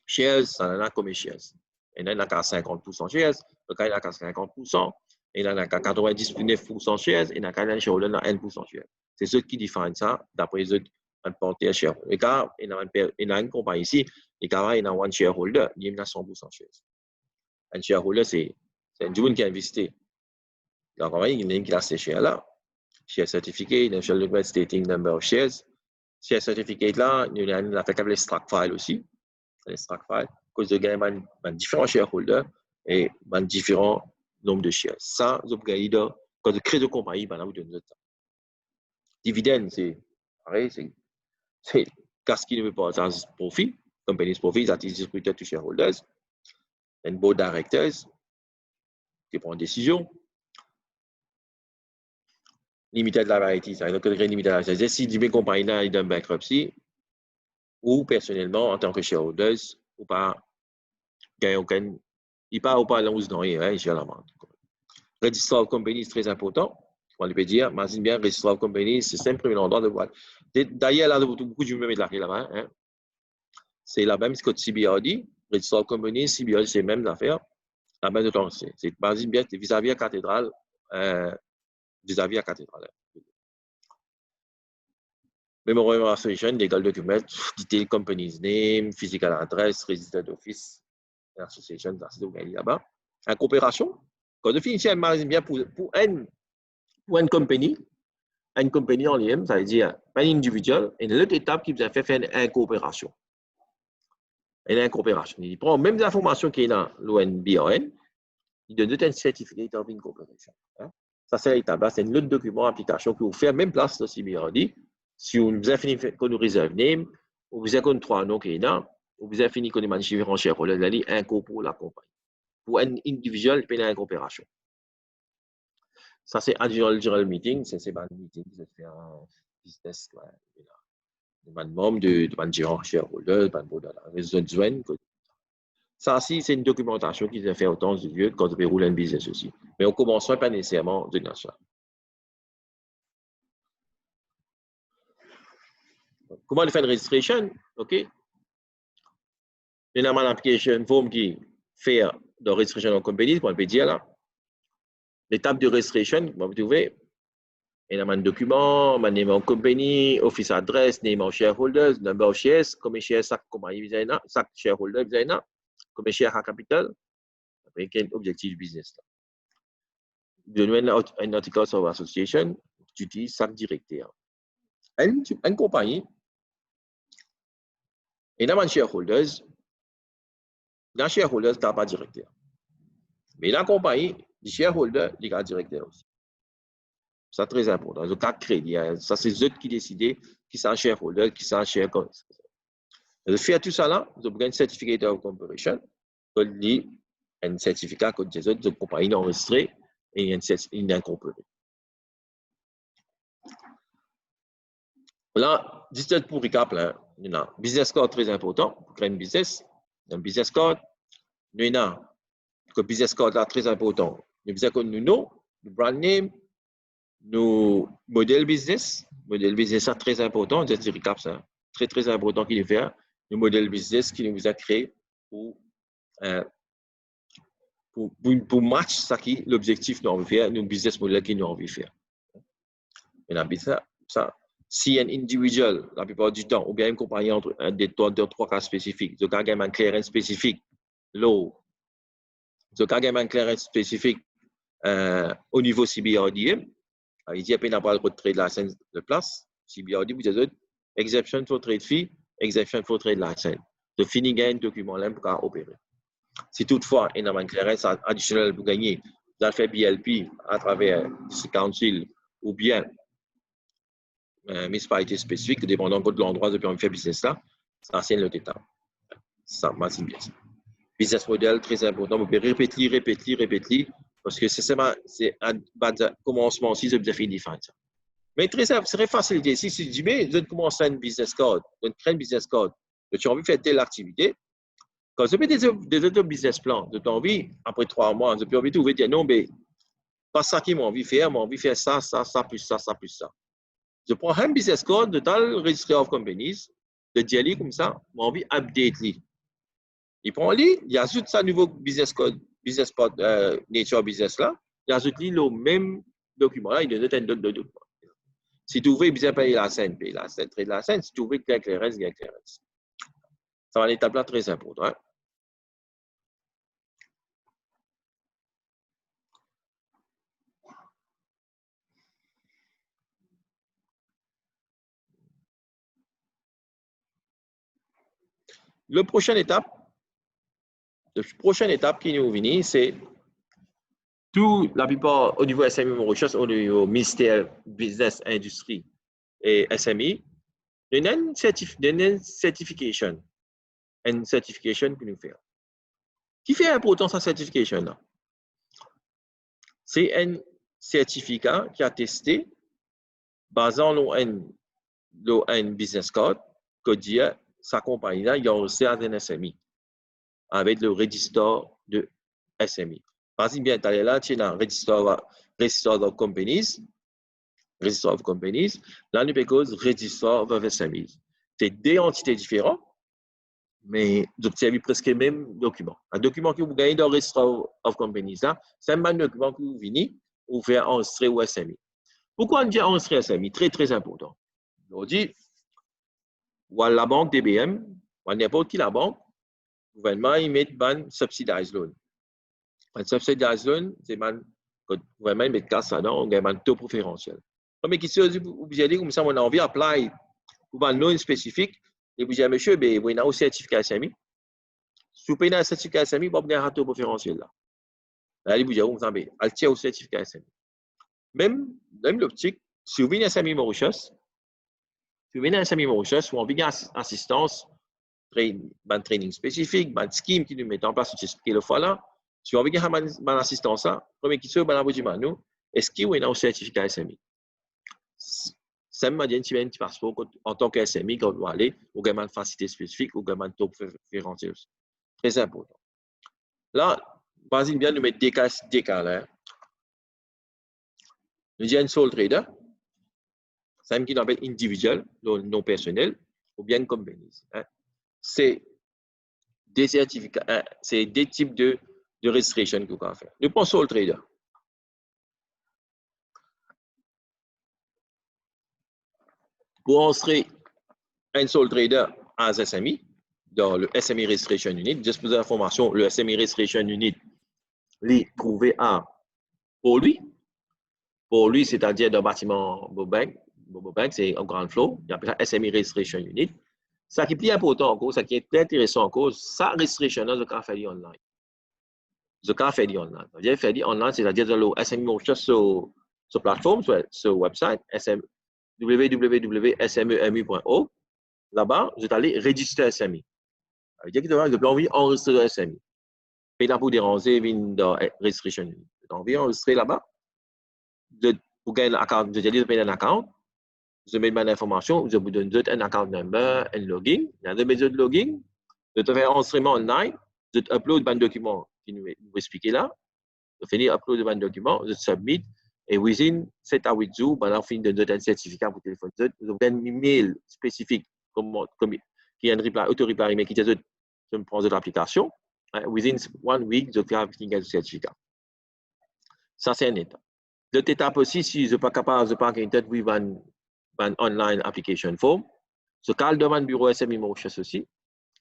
shares, ça il y a combien shares. Il y en a 50% shares, il y a 50%, il y en a 99% shares, il y en a 1% shares. C'est ceux qui définissent ça d'après les autres importés à shareholder. Et quand il y a une compagnie ici, et quand il y a un shareholder, il y a 100% shares. Un shareholder, c'est un jour qui a investi. La compagnie, il y a une classe de shares là. Share certificate, un share document stating number of shares. Share certificate là, il y a une affaire avec stock file aussi. Les stock file, cause de gagner différents shareholders et différents nombres de shares. Ça, vous avez quand vous créez de compagnie, vous donnez ça. Dividende, c'est pareil, c'est qu'est-ce qui ne veut pas avoir profit. Company's profit that is distributed to shareholders and board directors qui prennent une décision. Limited liability, ça veut dire que limited liability, si une compagnie est dans bankruptcy, ou personnellement, en tant que shareholders, ou pas gagner aucun, il pas ou pas l'annonce dans rien, il gère la vente. Register of company est très important. On peut dire, imagine bien, Register of Company, c'est simple, un endroit de voir. D'ailleurs, là, beaucoup de gens mettent là-bas. Hein? C'est la même que CBRD, Register of Company, CBRD, c'est même l'affaire. La même de temps, c'est imagine bien, vis-à-vis à la cathédrale, vis-à-vis à la cathédrale. Memorandum of Association, legal document, detail company's name, physical address, registered office, association, c'est tout là-bas. En coopération, quand on finit, imagine bien pour une compagnie en ligne, ça veut dire un individuel, et l'autre étape qui vous a fait faire une coopération. Une coopération. Il prend même les informations qui est dans l'ONBRN, il donne un certificat of incorporation. Ça, c'est l'étape là, c'est un autre document, application que vous faites même place dans CBRD. Si vous avez fini qu'on nous réserve name, ou vous avez 3 noms qui est là, ou vous avez fini qu'on est différents shareholders, vous allez incorporer la compagnie. Pour un individuel, il y a une coopération. Ça, c'est annual meeting, c'est un meeting qui se fait en business. Un membre de différents shareholders, un board de la réseau de joint. Ça, c'est une documentation qui se fait autant de lieux quand on déroule un business aussi. Mais on commence pas nécessairement de ça. Comment on fait une registration? OK? Il y a une application form qui fait de registration en compagnie, on peut dire là. L'étape de registration, vous pouvez Il y a un document, un name of company, office address, name of shareholders, number of shares, combien de shares chaque compagnie chaque shareholder combien de shares à capital, après quel objectif du business là. Donner un article of association, tu utilises chaque directeur. Une compagnie, il y a un shareholders, dans shareholders, tu n'as pas directeur. Mais la compagnie, les shareholders, il y a un directeur aussi. C'est très important. Le cas de crédit, ça c'est eux qui décident qui sont shareholders, qui sont shareholders. De faire tout ça là, vous avez un certificat of corporation, un certificat que des autres compagnies enregistrées et une incorporée. Là, juste pour récap, là, business card très important pour créer un business. Un business card, nous avons le business card là très important. Nous avons le brand name, nos modèles business. Modèle business ça très important. Je dis récap ça. Très très important qu'il fait. Le modèle business qui nous a créé pour match ça qui l'objectif nous envie faire, le business model qui nous envie faire. Et là, ça, si un individual, la plupart du temps, ou bien une compagnie entre deux, trois cas spécifiques, le cas gagne un clearance spécifique, l'eau, le cas gagne un clearance spécifique au niveau CBRDM, il dit qu'il n'a pas le droit de trade license de place. CBRD, vous avez exception for trade fee, exception for trade license. De finir gagner un document là pour opérer. Si toutefois, il y a un clearance additionnel pour gagner, vous avez fait BLP à travers ce council ou bien municipalité spécifique, dépendant de l'endroit depuis on fait business là, ça c'est le détail. Ça, c'est bien. Business model très important, vous pouvez répéter, parce que c'est un commencement si vous avez défini ça. Mais très simple, c'est très facile. Si tu dis, mais je commence un business code, je crée un business code, tu as envie de faire telle activité, quand tu fais des autres business plans, tu as envie, après 3 mois, tu as envie de dire non, mais pas ça qui m'a envie de faire, ça, plus ça, plus ça. Je prends un business code de tel Registry of Companies, de dire comme ça, j'ai envie d'update. Il prend lui, il ajoute sa nouveau business code, business code, nature business là, il ajoute le même document là, il donne un autre document. Si tu veux bien payer la scène, trade la scène. Si tu veux qu'il y ait clairance. Ça va être étape là très important. Hein? La prochaine étape qui nous vient, c'est tout, la plupart au niveau SMI Mauritius, au niveau ministère Business, Industrie et SMI, il y a une certification que nous faisons. Qui fait important cette certification là? C'est un certificat qui a testé, basant sur un business code, que dit sa compagnie là, il a aussi un SMI avec le registre de SMI. Par exemple, bien, tu as là, tu as un register of companies, là, nous avons register of SMI. C'est deux entités différentes, mais vous observez presque le même document. Un document que vous gagnez dans le register of companies, c'est un document que vous venez, vous faites enregistrer au SMI. Pourquoi on dit enregistrer SMI? Très, très important. On dit, la banque DBM, ou n'importe qui la banque, le gouvernement, il met un subsidized loan. Un subsidized loan, c'est que le gouvernement met casse là-dedans, on gagne un taux préférentiel. Mais qui se dit, vous avez comme ça, on a envie d'appliquer pour un loan spécifique, et vous dites, monsieur, vous avez un certificat SMI. Si vous payez un certificat SMI, vous avez un taux préférentiel là. Là, vous dites, vous avez un tiers au certificat SMI. Même l'optique, si vous venez à SMI Mauritius, vous avez une assistance, un training spécifique, un scheme qui nous met en place, expliqué le fois là. Si vous avez une assistance, première question, est-ce qu'il y a un certificat SMI? Ça me dit un petit passeport en tant que SMI, quand vous allez au gouvernement de facilité spécifique, au gouvernement de taux préférentiel. Très important. Là, vas-y bien nous mettre des cas là. Nous disons un sole trader. C'est un qui appelle individuel, non personnel, ou bien companies. C'est des certificats, c'est des types de registration que vous pouvez faire. Nous prenons sole trader. pour enregistrer un sole trader à SME, dans le SME Registration Unit, juste pour l'information, le SME Registration Unit, est trouvé à pour lui, c'est-à-dire dans le bâtiment Bobank, c'est un grand flow, il appelle ça SME Registration Unit. Ça qui est plus important encore, ça qui est plus intéressant encore, ça registration, je peux faire online. Je peux faire online. Je peux faire online, c'est-à-dire dans le SME Motion sur la plateforme, sur le website, www.smemu.org. Là-bas, je vais aller registrer SME. Ça veut dire que je peux enregistrer SME. Puis là, pour déranger, dans la registration unit. J'ai envie d'enregistrer là-bas. Pour gagner un account, je vais payer un account. Je mets ma information, je vous donne un account number, un login. Il y a deux méthodes de login. Je te fais un enregistrement online. Je upload un document qui nous explique là. Je finis upload un document, je submit. Et within 7 à 8 jours, on finit de donner un certificat pour le téléphone. Je vous donne un email spécifique qui est un auto-reply email qui dit je me prends de l'application. Within 1 week, je fais un certificat. Ça, c'est un état. L'autre étape aussi, si je ne suis pas capable de faire une tête, oui, un online application form. Ce cas, le demande bureau SME Motion aussi.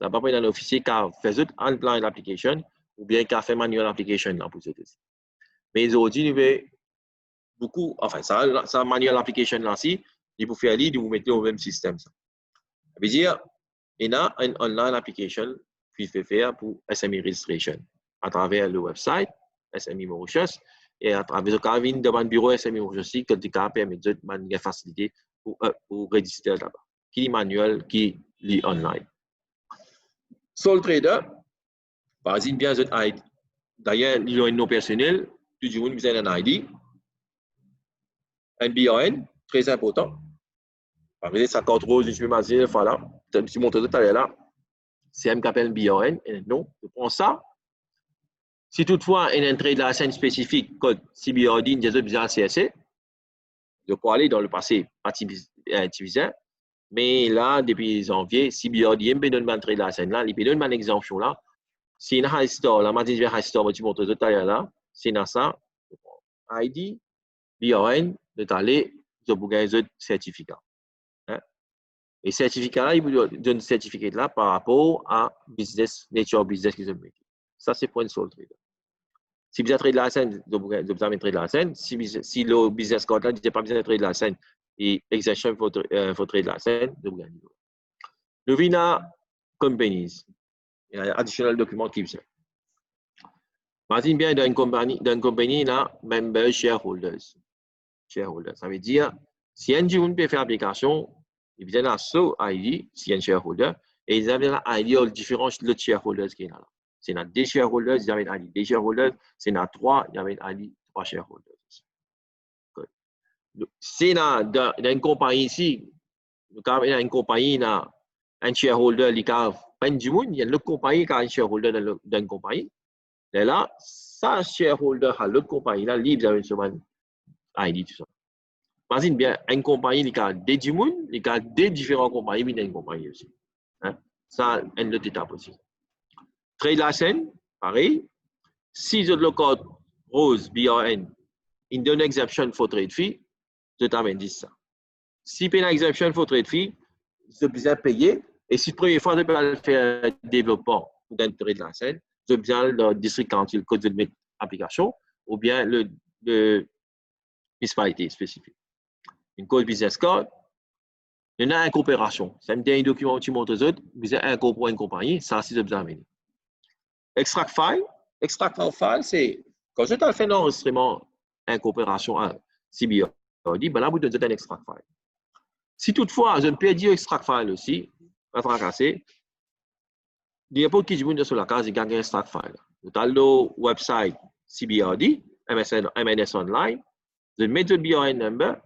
Là-bas, il y a un officier qui a fait une online application ou bien qui a fait manual application là pour ça aussi. Mais aujourd'hui, il y a beaucoup, enfin, ça manual application là aussi, il faut faire l'idée de vous mettre au même système. Ça veut dire, il y a une online application qu'il fait faire pour SME registration à travers le website SME Mauritius et à travers le cabine de mon bureau SME Mauritius que tu permet de manière facilité pour registrer là-bas. Qui est manuel, qui est online. Sole trader, par exemple, bien un ID. D'ailleurs, il y a un nom personnel, tout le monde a besoin d'un ID. Un BAN, très important. Par exemple, ça compte rose, je vais m'assurer, voilà. Je vais montrer tout à l'heure là. C'est un qui appelle BAN, non, je prends ça. Si toutefois, il y a un trade de la scène spécifique, code CBRD, j'ai besoin de CSC, je peux aller dans le passé, utilisé. Mais là, depuis janvier, CBRD, il me donne un trade de la scène là, il me donne une exemption là. Si une high store, la matin, je vais high store, je montre tout à l'heure là. C'est ça, ID, BAN, de aller, je peux gagner un certificat. Et certificat là, il vous donne un certificat là par rapport à business, nature business qu'ils ont mis. Ça, c'est pour une sole trader. Si vous avez trade la scène, vous avez trade la scène. Si le business code là, vous n'avez pas besoin de trade la scène et exercer votre trade la scène, vous gagnez. Le VINA Companies, il y a un additional document qui vient. Imagine bien dans une compagnie, là, member shareholders. Ça veut dire, si un jour peut faire l'application, il y a un seul ID, si un shareholder, et ils avaient un ID différent de l'autre shareholders qui est là. C'est dans des shareholders, il y avait un ID. Des shareholders, c'est dans 3, il y avait un ID, 3 shareholders. C'est dans une compagnie ici, dans une compagnie, un shareholder, il y a pas du monde, il y a une compagnie qui a un shareholder dans une compagnie. Et là, ça, shareholder à l'autre compagnie, là, il avait une ID, tout ça. Imagine bien, une compagnie, il y a des gens, il y a des différentes compagnies, mais il y a une compagnie aussi. Ça, une autre étape aussi. Trade license, pareil. Si je le code rose, BAN, il donne exception for trade fee, je t'amène 10 ça. Si il y a une exception for trade fee, je besoin payer. Et si la première fois, je peux faire un développement pour un trade license, je besoin le district council code de mettre application ou bien le municipalité spécifique. Une code business code, il y a une coopération. Ça me dit un document qui montre aux autres, vous avez un pour une compagnie, ça, c'est besoin de Extract file. Extract file, c'est quand je t'ai fait un enregistrement en coopération à CBRD, ben là, vous donnez un extract file. Si toutefois, je ne peux dire extract file aussi, pas fracasser, il n'y a pas qui dit sur la case, il gagne un extract file. Vous avez le website CBRD, MNS Online, je mets le BRN number,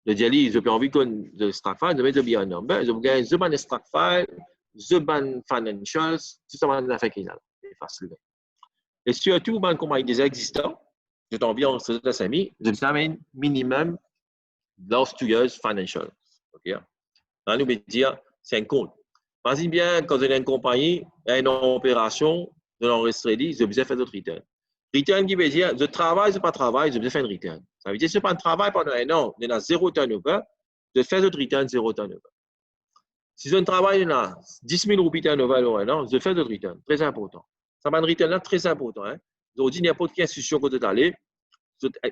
je dis, je peux envie qu'on extract file, je mets le BRN number, je vous gagne un extract file, je ban financials, tout ça va faire qu'il y a. Facile. Et surtout, dans les compagnies déjà existantes, j'ai envie en se dire, je vous amène minimum last 2 years financial. Okay? Là, nous veut dire, c'est un compte. Vas-y bien, quand vous avez une compagnie, il y a une opération, de l'enregistrer, je vous ai fait d'autres return. Return qui veut dire, je travaille, je ne pas travaille, je vous ai fait un return. Ça veut dire, je ne pas un travail pendant un an, il y a 0 turnover, Vous faites votre return 0 turnover. Si vous travaillez là, 10 000 roupies turnover, vous faites votre return. Très important. Ça va un return là très important. Hein. Vous dites n'importe quelle institution que vous êtes allé,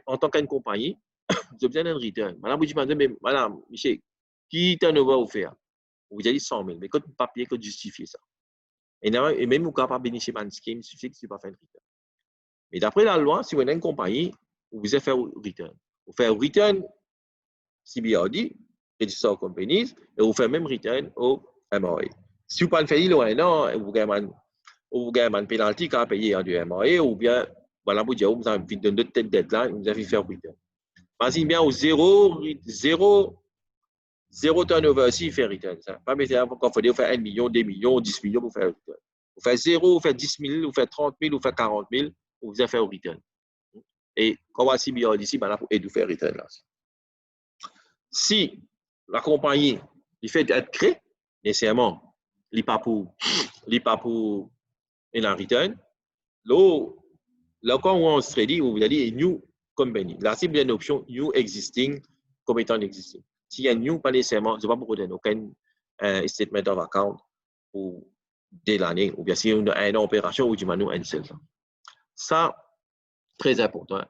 en tant qu'une compagnie, vous avez besoin d'un return. Madame, vous dites, mais madame, Michel, qui turnover vous fait? Vous avez dit 100 000, mais quand le papier, quand justifier ça. Et même vous ne pouvez pas bénéficier d'un scheme, il suffit que vous n'avez pas fait un return. Mais d'après la loi, si vous avez une compagnie, vous avez fait un return. Vous faites un return CBRD, Register Companies, et vous faites même return au MRA. Si vous ne faites pas le faire, non, vous gagnez un penalty qui a payé du MRA, ou bien, voilà, vous dites, vous avez donné de tête deadline, vous avez fait un return. Imaginez bien, au zéro turnover aussi, il fait return. Pas besoin quand il faut faire 1 million, 2 millions, 10 millions pour faire return. Vous faites 0, vous faites 10 000, vous faites 30 000, vous faites 40 000, vous avez fait un return. Et quand on va si bien ici, ben là, pour aider à faire return là. Si la compagnie, il fait être créé, nécessairement, il n'est pas pour une return, là, quand on se dit, vous allez dire new company. Là, c'est bien une option new existing comme étant existing. S'il y a new, pas nécessairement, je ne vais pas vous donner aucun statement of account pour dès l'année, ou bien si on a une opération ou du manu un seul. Ça, très important.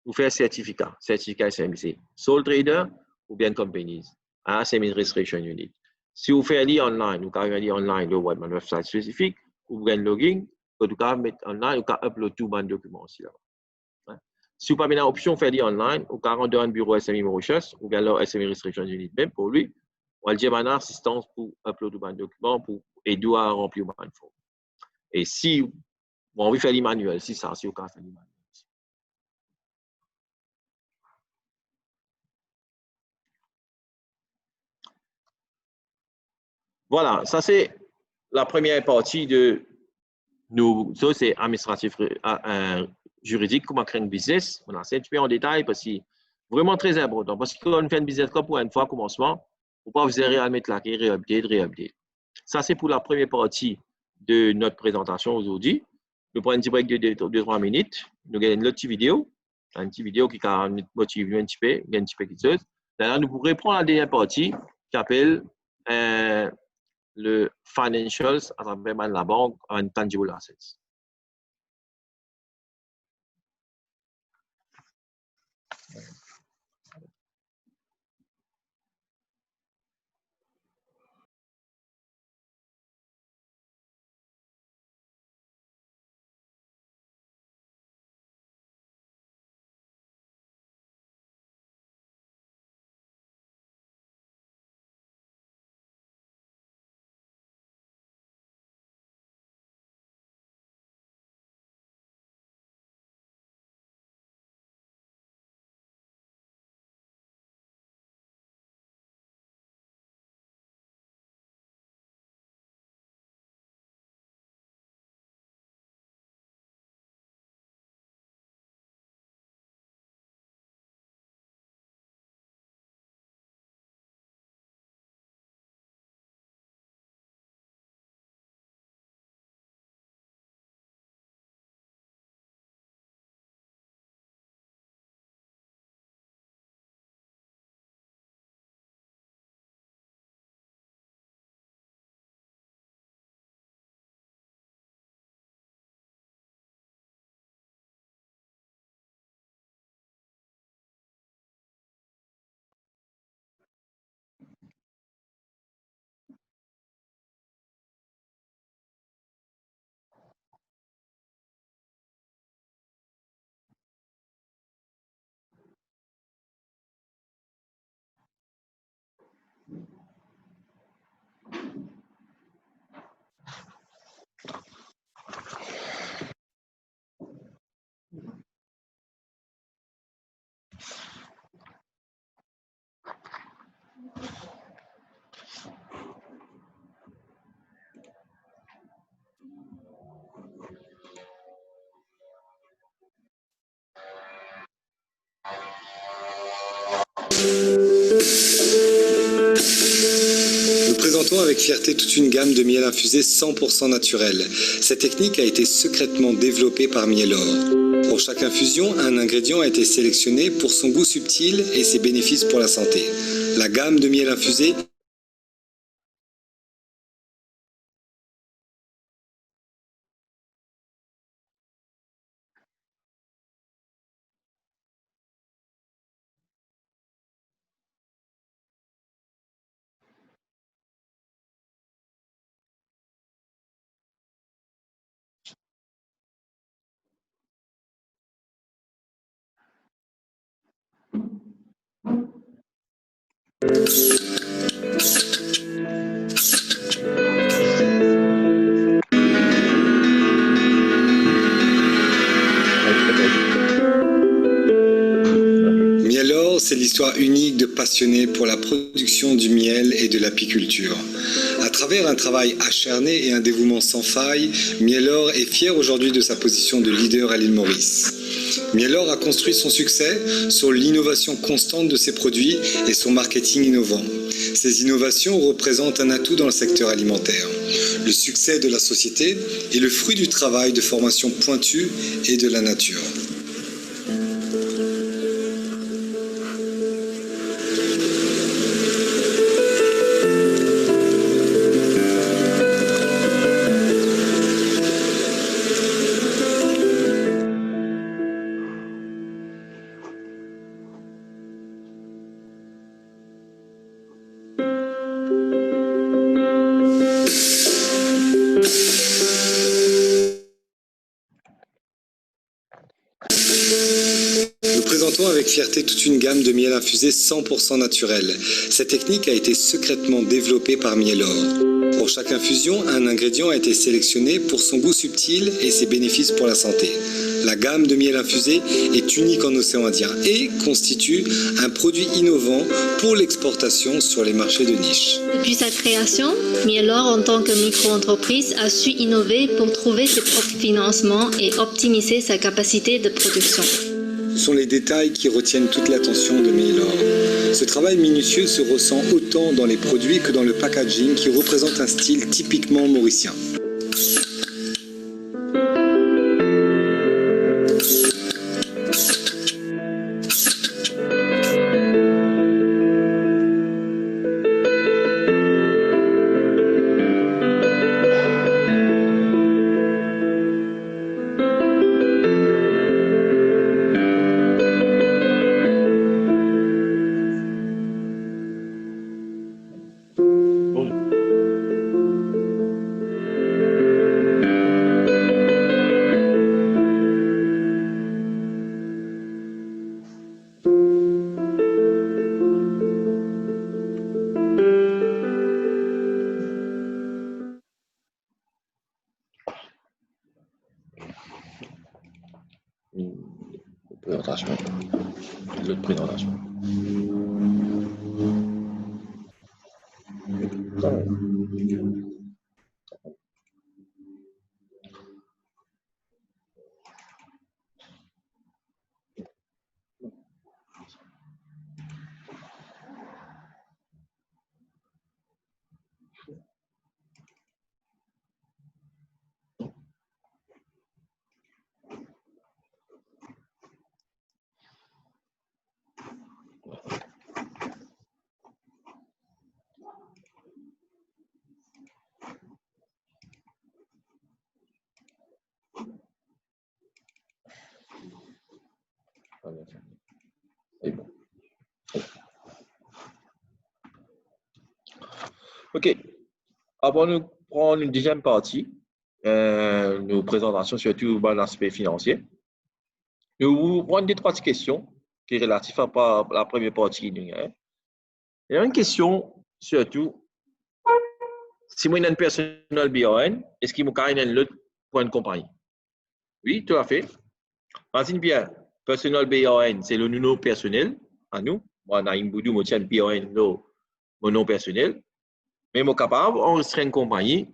Vous faites certificat SMC, sole trader ou bien companies, SME Registration Unit. Si vous faites aller online, vous pouvez aller online, le website spécifique, ou bien login, vous pouvez mettre online, vous pouvez upload tout le document aussi là. Si vous n'avez pas l'option de faire aller online, vous pouvez rendre un bureau SME Mauritius, ou bien leur SME Registration Unit même pour lui, on va dire une assistance pour upload le document, pour aider à remplir le forme. Et si vous avez fait l'emanuel, si ça, si vous avez fait l'emanuel. Voilà, ça c'est la première partie de nous. Ça c'est administratif, juridique, comment créer un business. On a un petit peu en détail parce que c'est vraiment très important. Parce que quand on fait un business comme pour une fois commencement, il ne faut pas vous errer à mettre la clé, réupdate. Ça c'est pour la première partie de notre présentation aujourd'hui. Nous prenons un petit break de 2-3 minutes. Nous avons une autre vidéo. Une petite vidéo qui a motivé un petit peu quelque chose. Là, nous pourrons prendre la dernière partie qui s'appelle le financials à travers la banque en tangible assets. Nous présentons avec fierté toute une gamme de miel infusé 100% naturel. Cette technique a été secrètement développée par Mielor. Pour chaque infusion, un ingrédient a été sélectionné pour son goût subtil et ses bénéfices pour la santé. La gamme de miel infusé Mielor, c'est l'histoire unique de passionnés pour la production du miel et de l'apiculture. À travers un travail acharné et un dévouement sans faille, Mielor est fier aujourd'hui de sa position de leader à l'île Maurice. Mielor a construit son succès sur l'innovation constante de ses produits et son marketing innovant. Ces innovations représentent un atout dans le secteur alimentaire. Le succès de la société est le fruit du travail de formation pointue et de la nature. Nous présentons avec fierté toute une gamme de miel infusé 100% naturel. Cette technique a été secrètement développée par Mielor. Pour chaque infusion, un ingrédient a été sélectionné pour son goût subtil et ses bénéfices pour la santé. La gamme de miel infusé est unique en océan Indien et constitue un produit innovant pour l'exportation sur les marchés de niche. Depuis sa création, Mielor, en tant que micro-entreprise, a su innover pour trouver ses propres financements et optimiser sa capacité de production. Ce sont les détails qui retiennent toute l'attention de Mielor. Ce travail minutieux se ressent autant dans les produits que dans le packaging qui représente un style typiquement mauricien. Présentation. L'autre présentation. Et bon. OK. Avant de prendre une deuxième partie, nos présentations surtout dans l'aspect financier, nous prenons des trois questions qui sont relatives à la première partie. Il y a une question surtout, si moi j'ai un personnel BRN, est-ce qu'il y a un autre pour une compagnie? Oui, tout à fait. Imagine bien, personnel BRN, c'est le nom personnel à nous. Moi, dans Imboudou, moi, tiens BRN, mon nom personnel. Mais je suis capable d'enregistrer une compagnie.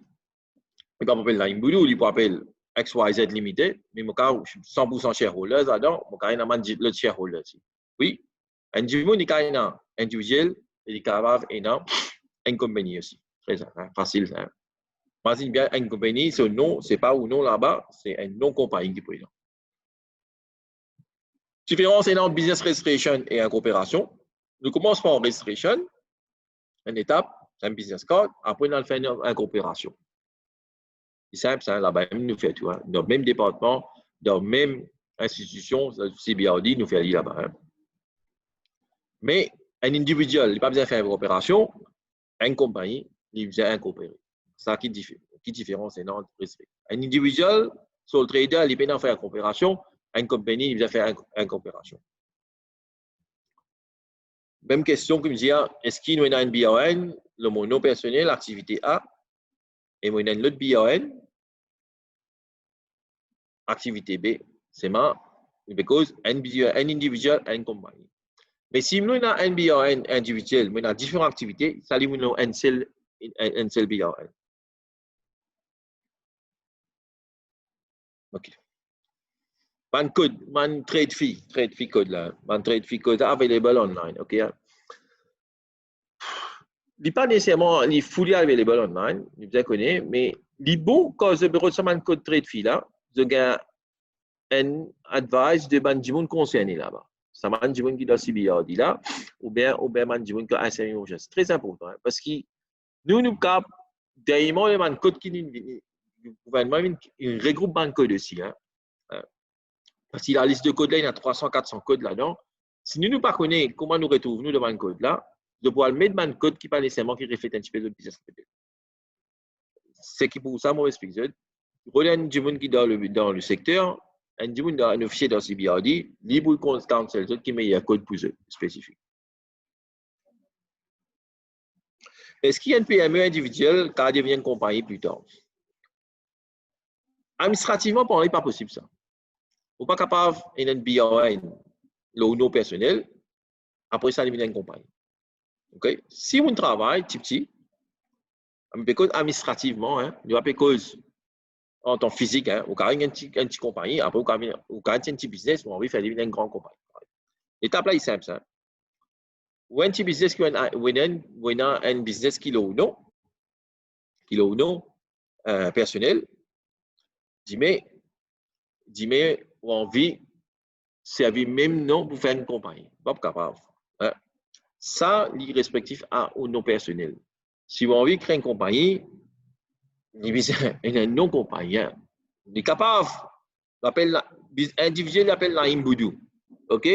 Je peux appeler Imboudou, il peut appeler XYZ Limited, mais je suis 100% shareholder, donc je suis le shareholder. Oui, un individuel, il est capable une compagnie aussi. Très facile. Imagine bien, une compagnie, ce nom, ce n'est pas un nom là-bas, c'est un nom compagnie qui peut être. Différence est dans business registration et en coopération. nous commençons par une registration, une étape, un business card, après on fait une coopération. C'est simple, ça, là-bas, nous fait tout, hein. Dans le même département, dans la même institution, CBRD, nous fait là-bas. Hein. Mais un individuel, il n'a pas besoin de faire une coopération, une compagnie, il besoin de coopérer. Ça qui différence est notre respect. Un individuel, sur le trader, il peut faire une coopération, une compagnie, il besoin de faire une coopération. Même question que me dit, est-ce qu'il y a un BRN, le mono personnel, l'activité A, et il y a un autre BRN, activité B, c'est ma, because un individuel, une compagnie. Mais si nous avons un BRN individuel, nous avons différentes activités, ça veut dire un seul BRN. OK. Man code, man trade fee code là, man trade fee code available online, OK. Il n'est pas nécessairement il fully available online, vous avez connu, mais il est bon quand vous avez reçu man code trade fee là, vous avez un advice de man monde concerné là-bas. Ça man monde qui doit CBRD là, ou bien man monde qui a assez urgence. Très important, hein, parce que nous cap derrière le man code qui le gouvernement il regroupe man code aussi, hein. Parce que la liste de codes là, il y a 300-400 codes là-dedans. Si nous ne pas connaissons comment nous retrouvons devant un code là, de pouvoir mettre un code qui n'est pas nécessairement qui reflète un petit peu de business model. C'est qui pour ça, moi, j'explique. Roland Jimoun qui est dans le secteur, un Jimoun un officier dans CBRD, libre constant, c'est le qui met un code pour eux spécifique. Est-ce qu'il y a une PME individuelle qui devient une compagnie plus tard? Administrativement, pour nous, ce n'est pas possible ça. Vous n'êtes pas capable d'un BRN, le nom personnel, après ça, devient une compagnie. Okay? Si vous travaillez petit, administrativement, hein, vous avez cause en tant que physique, hein, vous avez une petite compagnie, après vous avez un petit business, vous avez fait une grande compagnie. L'étape là est simple. Hein. Vous avez un petit business qui est un business qui est au nom personnel, dis-moi, ou envie servir même nom pour faire une compagnie. Pas capable. Hein? Ça, est respectif au nom personnel. Si vous avez envie de créer une compagnie, il y a un nom compagnie. Hein? Il est capable. Individuel l'appelle Naïm Boudou. OK?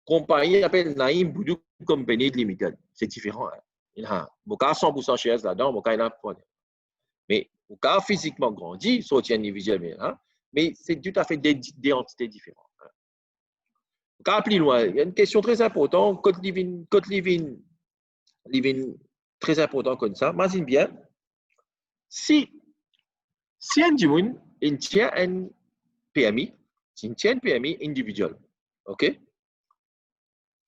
Compagnie l'appelle Naïm Boudou Company Limited. C'est différent. Hein? Il y a 100% shares là-dedans, il y a mais au cas physiquement grandi, sorti individuel, hein? Mais c'est tout à fait des entités différentes. Car plus loin, il y a une question très importante, code living très important comme ça. Imagine bien, si un Jimoun, il tient un PMI, il tient un PMI individuel, ok?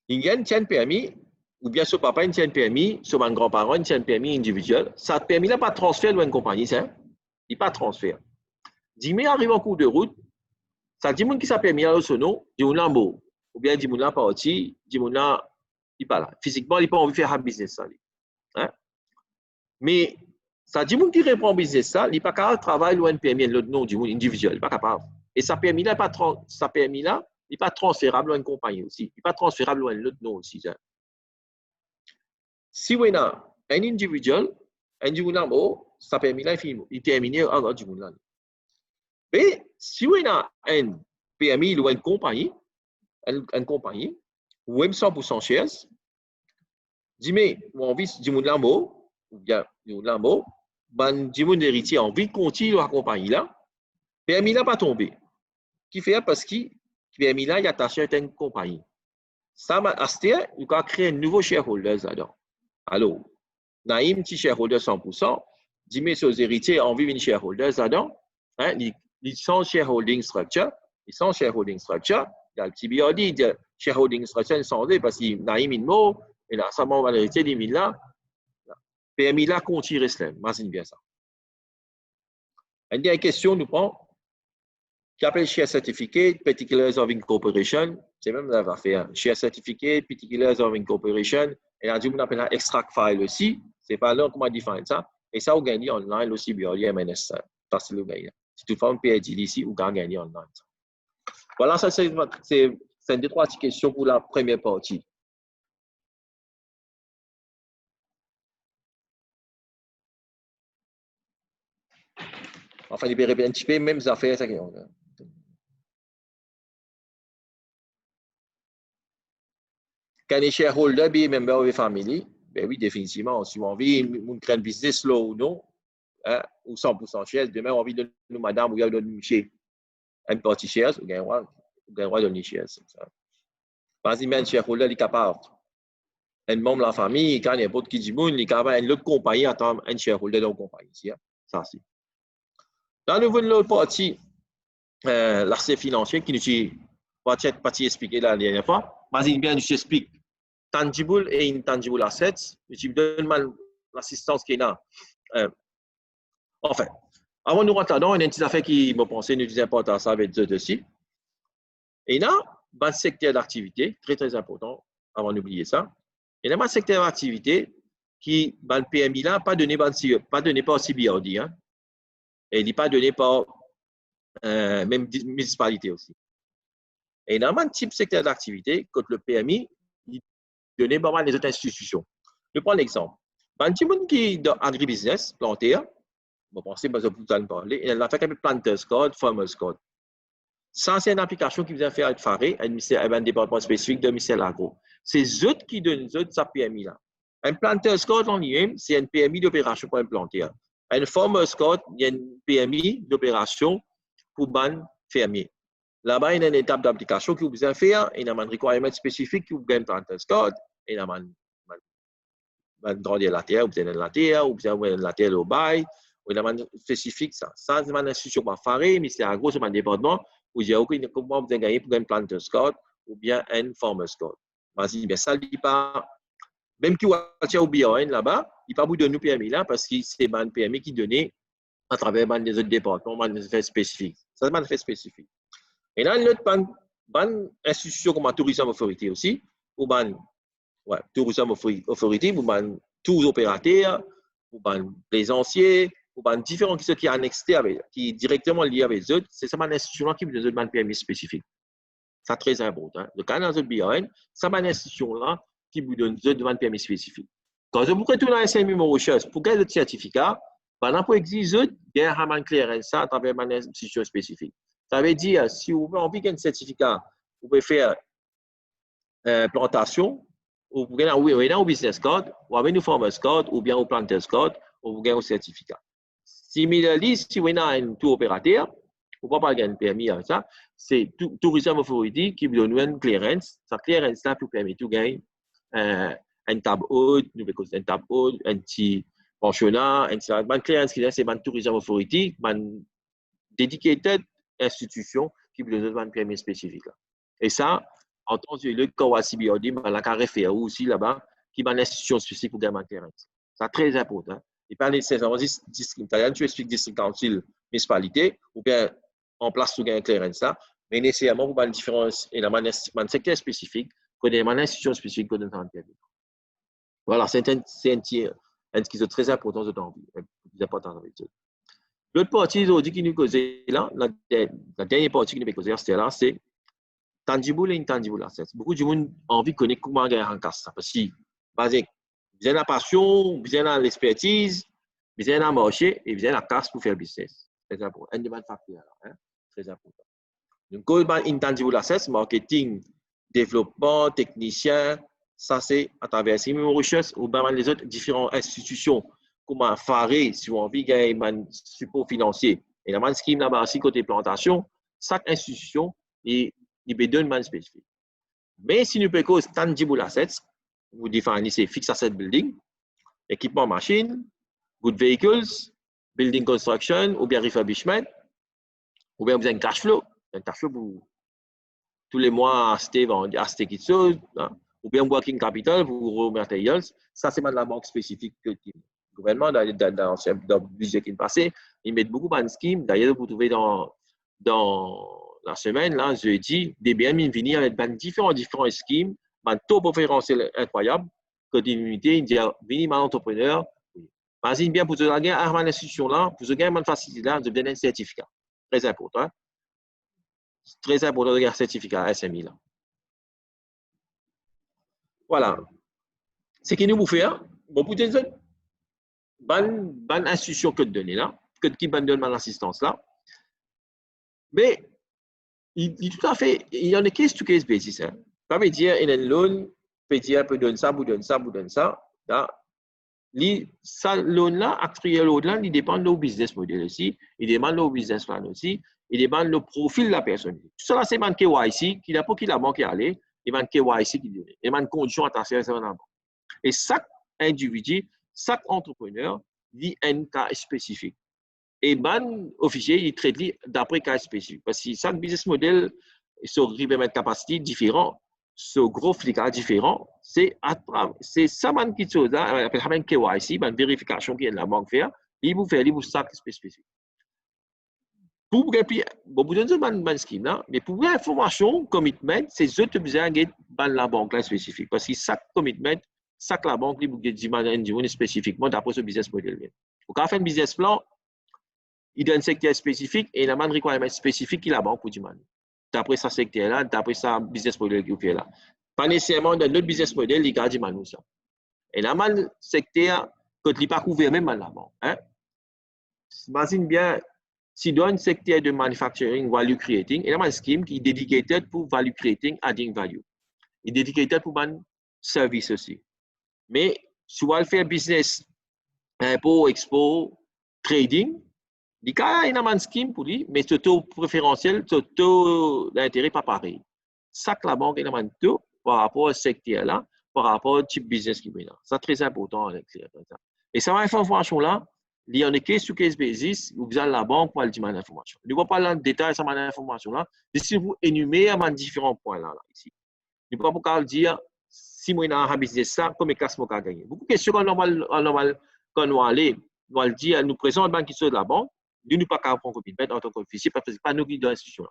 Il y a un PMI, ou bien ce papa, il tient un PMI, ce mon grand-parent, il tient un PMI individuel. Ça PMI là pas transfert dans une compagnie, ça? Il pas transfert. Dis-moi, arrive en cours de route, ça dit qui s'appelle Mia Sono, dit mon lambeau, ou bien dit mon là parti, dit mon là, il pas là. Physiquement, il pas envie de faire un business ça. Hein? Mais ça dit qui répond business ça, il pas capable de travailler loin de PMI, l'autre nom du monde individuel, il pas capable. Et ça PMI là, ça PMI là, il pas transférable loin une compagnie aussi, il pas transférable loin l'autre nom aussi. Ça. Si on a un individuel, ça PMI là, il termine en du monde là. Mais si on a un PMI ou une compagnie, ou même 100% shares, dis-moi, on envie du monde lambeau, ou bien du monde lambeau, du monde héritier a envie de continuer la compagnie là, PMI là pas tombé. Qui fait parce que PMI là, il est attaché à une compagnie. Ça m'a acheté, il a créé un nouveau shareholder là-dedans. Alors, Naïm, petit shareholder 100%, dis-moi, aux héritiers ont envie d'une shareholder là-dedans, hein, ils sont shareholding structure, il y a le petit BRD de shareholding structure, ils sont parce qu'il y a une mot, et là, ça m'a valorité des mille là, PMI là, continue rester, imagine bien ça. Une dernière question, nous prenons, qui appelle Share Certificate, Particulars of Incorporation, c'est même la affaire, Share Certificate, Particulars of Incorporation, et là, on appelle un extract file aussi, c'est pas là comment définir ça, et ça, on gagne online aussi, BRD, MNS, facile au gagner. Si tu fais un PhD ici, ou gagner online. Voilà, ça c'est deux, trois questions pour la première partie. Enfin, il peut répéter un petit peu, même affaires, ça qui est. Quand les shareholders, bien member of the family, ben oui, définitivement, si on a envie de créer un business là ou non, hein, ou 100% shares, demain, on a envie de nous, madame, ou de nous chez un parti shares, ou bien on va donner shares. Parce que un shareholder, il est capable. Un membre de la famille, quand n'importe qui dit, il est capable d'une autre compagnie, attendre un shareholder de la compagnie. Ça, c'est. Dans le niveau de l'autre partie, l'accès financier, qui nous va être parti expliqué la dernière fois, mais il vient nous expliquer tangible et intangible assets. Je donne l'assistance qu'il y a. Enfin, avant de nous rentrer dans une petite affaire qui me pensait nous important ça avec eux aussi. Et là, dans le secteur d'activité, très très important, avant d'oublier ça. Et là, dans le secteur d'activité, qui, dans le PMI là, pas donné par CBRD, hein, et il n'est pas donné par même municipalité aussi. Et dans le type secteur d'activité, quand le PMI, il donné par les autres institutions. Je prends l'exemple. Dans le monde qui est dans l'agribusiness, planté, je pense que vous allez parler, il a fait un Planters Code, Farmers Code. Ça, c'est une application qui vous a fait être farée, un département spécifique de ministère de l'agro. C'est eux qui donnent sa PMI là. Un Planters Code en lui-même, c'est un PMI d'opération pour un planter. Un Farmers Code, il y a une PMI d'opération pour ban fermier. Là-bas, il y a une étape d'application qui vous a fait, il y a un requirement spécifique qui vous gagne Planters Code, il y a un droit de la terre, vous avez la terre, ou vous avez la terre au bail, ou il y a un spécifique ça. Ça, c'est une institution par farée, mais c'est un gros département. Vous avez comment vous avez gagné pour un Planters Code ou bien un Farmers Code. Vas-y, bien ça, il pas. Même qui va au BRN là-bas, il pas vous donner PMI là parce que c'est un PMI qui donnait à travers des autres départements, des effets spécifiques. Ça, c'est un effet spécifique. Et là, l'autre institution comme la Tourism Authority aussi, ou Tourism Authority, ou tous opérateurs, ou plaisanciers, ou différents qui sont annexés avec, qui sont directement liés avec eux, c'est ça une institution qui vous donne un PMI spécifique. C'est très important. Le cas dans le BRN, c'est une institution là qui vous donne un PMI spécifique. Quand vous retournez à SMI Mauritius pour gagner le certificat, pendant pour exiger, il y a un clearance à travers une institution spécifique. Ça veut dire, si vous avez envie d'un certificat, vous pouvez faire plantation, ou vous avez un business code, ou un farmers code, ou bien un planters code, ou vous avez un certificat. Similarly, si vous avez un tour opérateur, vous ne pouvez pas gagner un permis avec ça, c'est Tourism Authority qui vous donne une clearance. Cette clearance-là vous permet de gagner un table haute, un table haute, un petit pensionnat, une clearance qui est une Tourism Authority, une dedicated institution qui vous donne un permis spécifique. Et ça, en tant que le CBRD, la carré aussi là-bas, qui est une institution spécifique pour gagner un clearance. C'est très important. Et pas nécessairement tu expliques district council, municipalité, ou bien en place pour gagner un clearance là, mais nécessairement pour une différence et un secteur spécifique, pour une institution spécifique pour donner un permis. Voilà, c'est un qui est très important de important avec eux. L'autre partie qui nous causait là, la dernière partie qui nous causait, c'était là, c'est tangible et intangible assets. Beaucoup de monde ont envie de connaître comment gagner en casse ça. Parce que, basique, vous avez la passion, vous avez l'expertise, vous avez le marché et vous avez la casse pour faire business. Très important. Un des facteurs, hein? Très important. Donc, quand intangible assets, marketing, développement, technicien, ça c'est à travers ces recherches ou bien les autres différentes institutions, comme Faré, si vous avez envie de gagner un support financier. Et la man scheme là-bas aussi, côté plantation, chaque institution, il peut donner un spécifique. Mais si nous pouvons cause tangible assets, vous définissez fixed asset building, équipement machine, good vehicles, building construction, ou bien refurbishment, ou bien vous avez un cash flow pour tous les mois acheter quelque chose, hein, ou bien working capital pour raw materials. Ça, c'est la banque spécifique que le gouvernement, dans le budget qui est passé, ils mettent beaucoup de schemes. D'ailleurs, vous trouvez dans la semaine, là, jeudi, DBM vient avec différents schemes, un taux préférentiel incroyable, que l'unité, il dit, venez mon entrepreneur, vas-y bien pour gagner une institution là, pour gagner une facilité là, de donner un certificat. Très important. Très important de gagner un certificat SMI là. Voilà. Ce qui nous fait, bon, pour des bonne institution que de donner là, qui donne l'assistance là. Mais tout à fait, il y en a case to case basis. Hein. Ça veut dire, il y a une loan, peut dire, peut donner ça, vous donne ça, vous donne ça. Ça, loan là, actuel loan là, il dépend de leur business model aussi, il dépend de leur business plan aussi, il dépend de le profil de la personne. Tout ça, c'est man KYC, qui n'a pas qui la banque est allée, il man KYC qui donne, il man condition attention à la banque. Et chaque individu, chaque entrepreneur, dit un cas spécifique. Et ban officier, il traite d'après cas spécifique. Parce que chaque business model, sur repayment capacity différent, sur gros flics différent, c'est ça man qui chose là, avec KYC, ban vérification qui est la banque faire, il vous fait chaque spécifique. Pour vous donner ban scheme là, mais pour information, commitment, c'est eux qui besoin de ban la banque là spécifique. Parce que chaque commitment, chaque la banque, il vous demande spécifiquement d'après ce business model. Pour faire un business plan, il donne un secteur spécifique et il a un requirement spécifique qui la banque pour demander. D'après ce secteur-là, d'après ce business model qu'il fait là. Pas nécessairement dans notre business model, il garde demande ça. Et là, un secteur, quand il n'est pas couvert même à la banque. Hein? Imagine bien, si dans un secteur de manufacturing, value creating, il y a un scheme qui est dédié pour value creating, adding value. Il est dédié pour un service aussi. Mais si on fait business, impôt, expo, trading, il y a un scheme pour lui, mais ce taux préférentiel, ce taux d'intérêt pas pareil. Ça que la banque a un taux par rapport au secteur-là, par rapport au type de business qu'il y a. C'est très important. Et cette information-là, il y a une case to case basis, vous avez la banque pour aller demander l'information. Je ne vais pas parler en détail de cette information-là, si vous énumérez différents points là ici. Je ne vais pas dire si moi, j'ai un business, combien de classes je vais gagner. Beaucoup de questions quand on va aller, on va dire, nous présentons une banque qui est de la banque, nous ne pouvons pas prendre commitment en tant qu'officier parce que ce n'est pas nous qui sommes dans l'institution.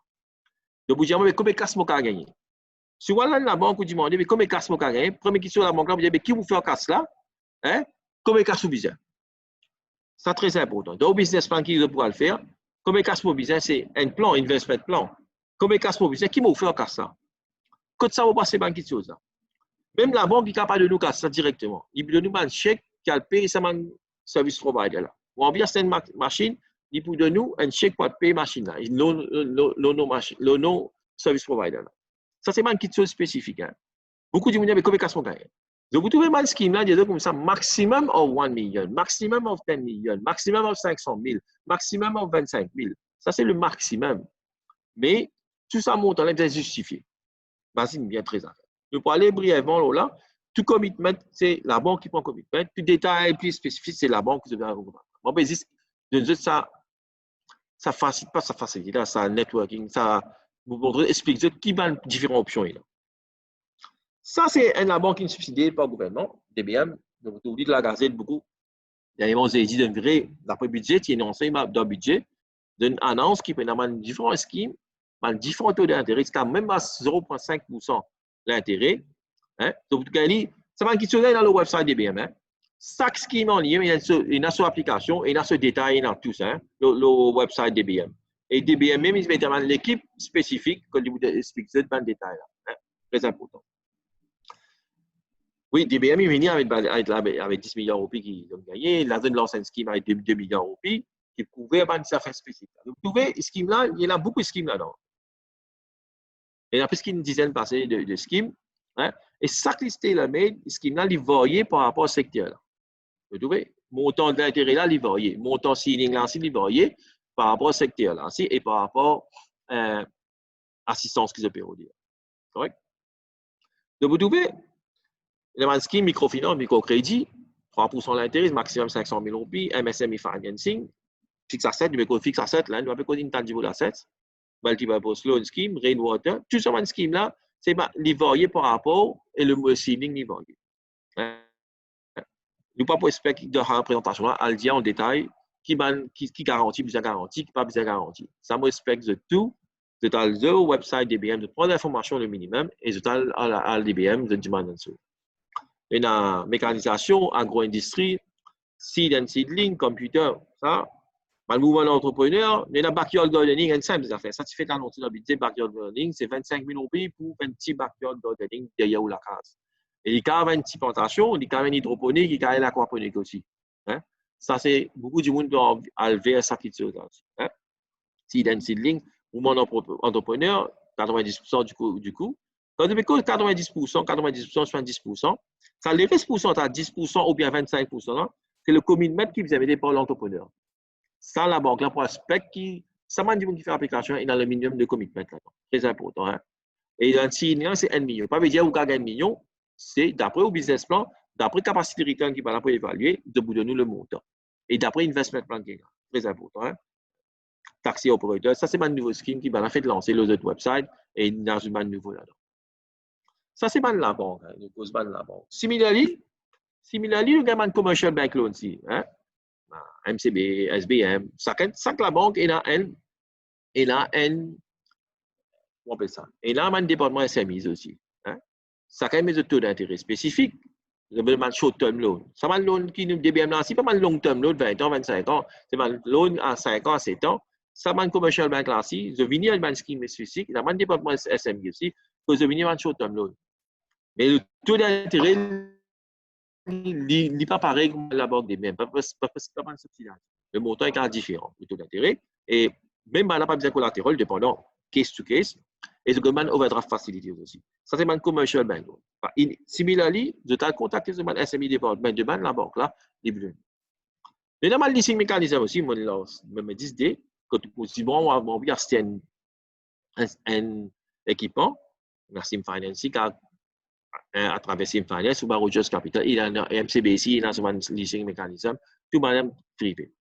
Donc, vous dites, mais combien de classes je vais gagner. Si vous allez à la banque, vous demandez, mais combien de classes je vais gagner. Première question de la banque, vous dites, mais qui vous fait un casse là? Hein? Combien de classes vous besoin? C'est très important. Dans le business plan qui pourra le faire, combien de classes vous besoin? C'est un plan, investment plan. Combien de classes vous besoin? Qui vous fait un casse là? Quand ça va passer par quelque chose là? Même la banque est capable de nous casser ça directement. Il peut nous donner un chèque qui a payé sa service provider là. Ou bien c'est une machine, il peut donner nous un chèque pour payer la machine là. Le non service provider là. Ça c'est une petite chose spécifique. Hein. Beaucoup de gens disent mais combien de casse on gagne? Donc vous trouvez un scheme là, comme ça, maximum of 1 million, maximum of 10 million, maximum of 500 000, maximum of 25 000. Ça c'est le maximum. Mais tout ça montant là est justifié. C'est bien très important. Pour aller brièvement là, tout commitment, c'est la banque qui prend commitment. Tout détail plus spécifique, c'est la banque qui doit reprendre. Bon, ben, ça facilite pas, ça facilite, ça networking, ça vous explique qui va différentes options. Là. Ça, c'est la banque qui est subsidiée par le gouvernement, DBM. Donc, vous dites la gazette beaucoup. Dernièrement, vous avez dit d'un vrai, d'après le budget, il y a un enseignement d'un budget, d'une annonce qui peut avoir différents schemes, différents taux d'intérêt, c'est quand même à 0,5%. L'intérêt. Hein? Donc, ça va quitter dans le website DBM. Hein? Chaque scheme en ligne, il y a son application et il y a ce détail dans tout ça, hein? le website DBM. Et DBM même, il met l'équipe spécifique, comme je vous explique, dans le détail. Hein? Très important. Oui, DBM, il vient avec 10 millions d'euros qui ont gagné. Il a donné l'ancien scheme avec 2 millions d'euros qui couvrait une affaire spécifique. Donc, vous trouvez, scheme là, il y a beaucoup de schemes là-dedans. Il y a plus qu'une dizaine passées de schemes. Hein? Et chaque liste là, mais scheme là, il varie par rapport au secteur. Là. Vous trouvez? Montant d'intérêt là, il varie. Montant ceiling là, il varie par rapport au secteur là, et par rapport à l'assistance qu'ils ont dire. Correct? Donc, vous trouvez? Il y a un scheme microfinance, microcrédit, 3% d'intérêt, maximum 500 000 euros, MSME financing, fixe asset, du fixe asset, là, nous avons une intangible asset. Multi-purpose loan scheme, rainwater, tout ce scheme là, c'est les variés par rapport et le ceiling les variés. Nous pas pour expliquer de la représentation là, à le dire en détail, qui garantit, besoin garantie, qui pas besoin garantie. Ça me respecte de tout, de le website DBM, de prendre l'information le minimum et de à DBM de demander en dessous. Il y a mécanisation, agro-industrie, seed and seedling, computer, ça. Le mouvement d'entrepreneur, il y a backyard gardening, une simple affaire. Ça, tu fais l'annonce de l'habitude, backyard gardening, c'est 25 000 euros pour un petit backyard gardening derrière la case. Et il y a une petite plantation, il y a une hydroponique, il y a une aquaponique aussi. Hein? Ça, c'est beaucoup de monde doit enlever ça qui se passe. Si dans seedling, ou mon entrepreneur, 90% du coup. Quand tu fais 90%, 70%, ça les reste à 10% ou bien 25%, c'est le commitment qui vous avez par l'entrepreneur. Ça, la banque, la prospect ça m'a dit qui fait l'application et dans le minimum de commitment. Très important. Hein? Et dans le seedling, c'est 1 million. Pas veut dire que vous gagnez 1 million, c'est d'après au business plan, d'après capacité return qui va là pour évaluer, de vous donner le montant. Et d'après investment plan qui est là. Très important. Hein? Taxi operator, ça c'est ma nouveau scheme qui va fait lancer les autres websites et dans une nouveau là-dedans. Ça c'est mal la banque, hein, une cause mal la banque. Similarly, nous avons un commercial bank loan aussi, hein? MCB, SBM, ça la banque est là, on appelle ça. Et là, un département SMI aussi. Hein? Ça a des taux d'intérêt spécifiques. Vous avez un short-term loan. Ça va un loan qui nous DBM là, c'est pas un long-term loan, 20 ans, 25 ans. C'est un loan à 5 ans, à 7 ans. Ça va un commercial bank là aussi. Je viens à un scheme spécifique. Il y a un département SMI aussi. Que je viens à un short-term loan. Mais le taux d'intérêt n'est pas pareil comme la banque DBM. Pas un subsidiaire. Le montant est différent, le taux d'intérêt. Et même là, pas besoin de collatéral, dépendant case to case. Et le government overdraft facility aussi. Ça, c'est un commercial bank. Similarly, je t'ai contacté sur un SME department de la banque là, libre. Mais dans le leasing mécanisme aussi, moi, me dis que si bon, on va acheter un équipement, la Sim Finance, à travers Sim Finance ou Rogers Capital, il y a un MCBC, il y a un leasing mécanisme, tout le monde privé.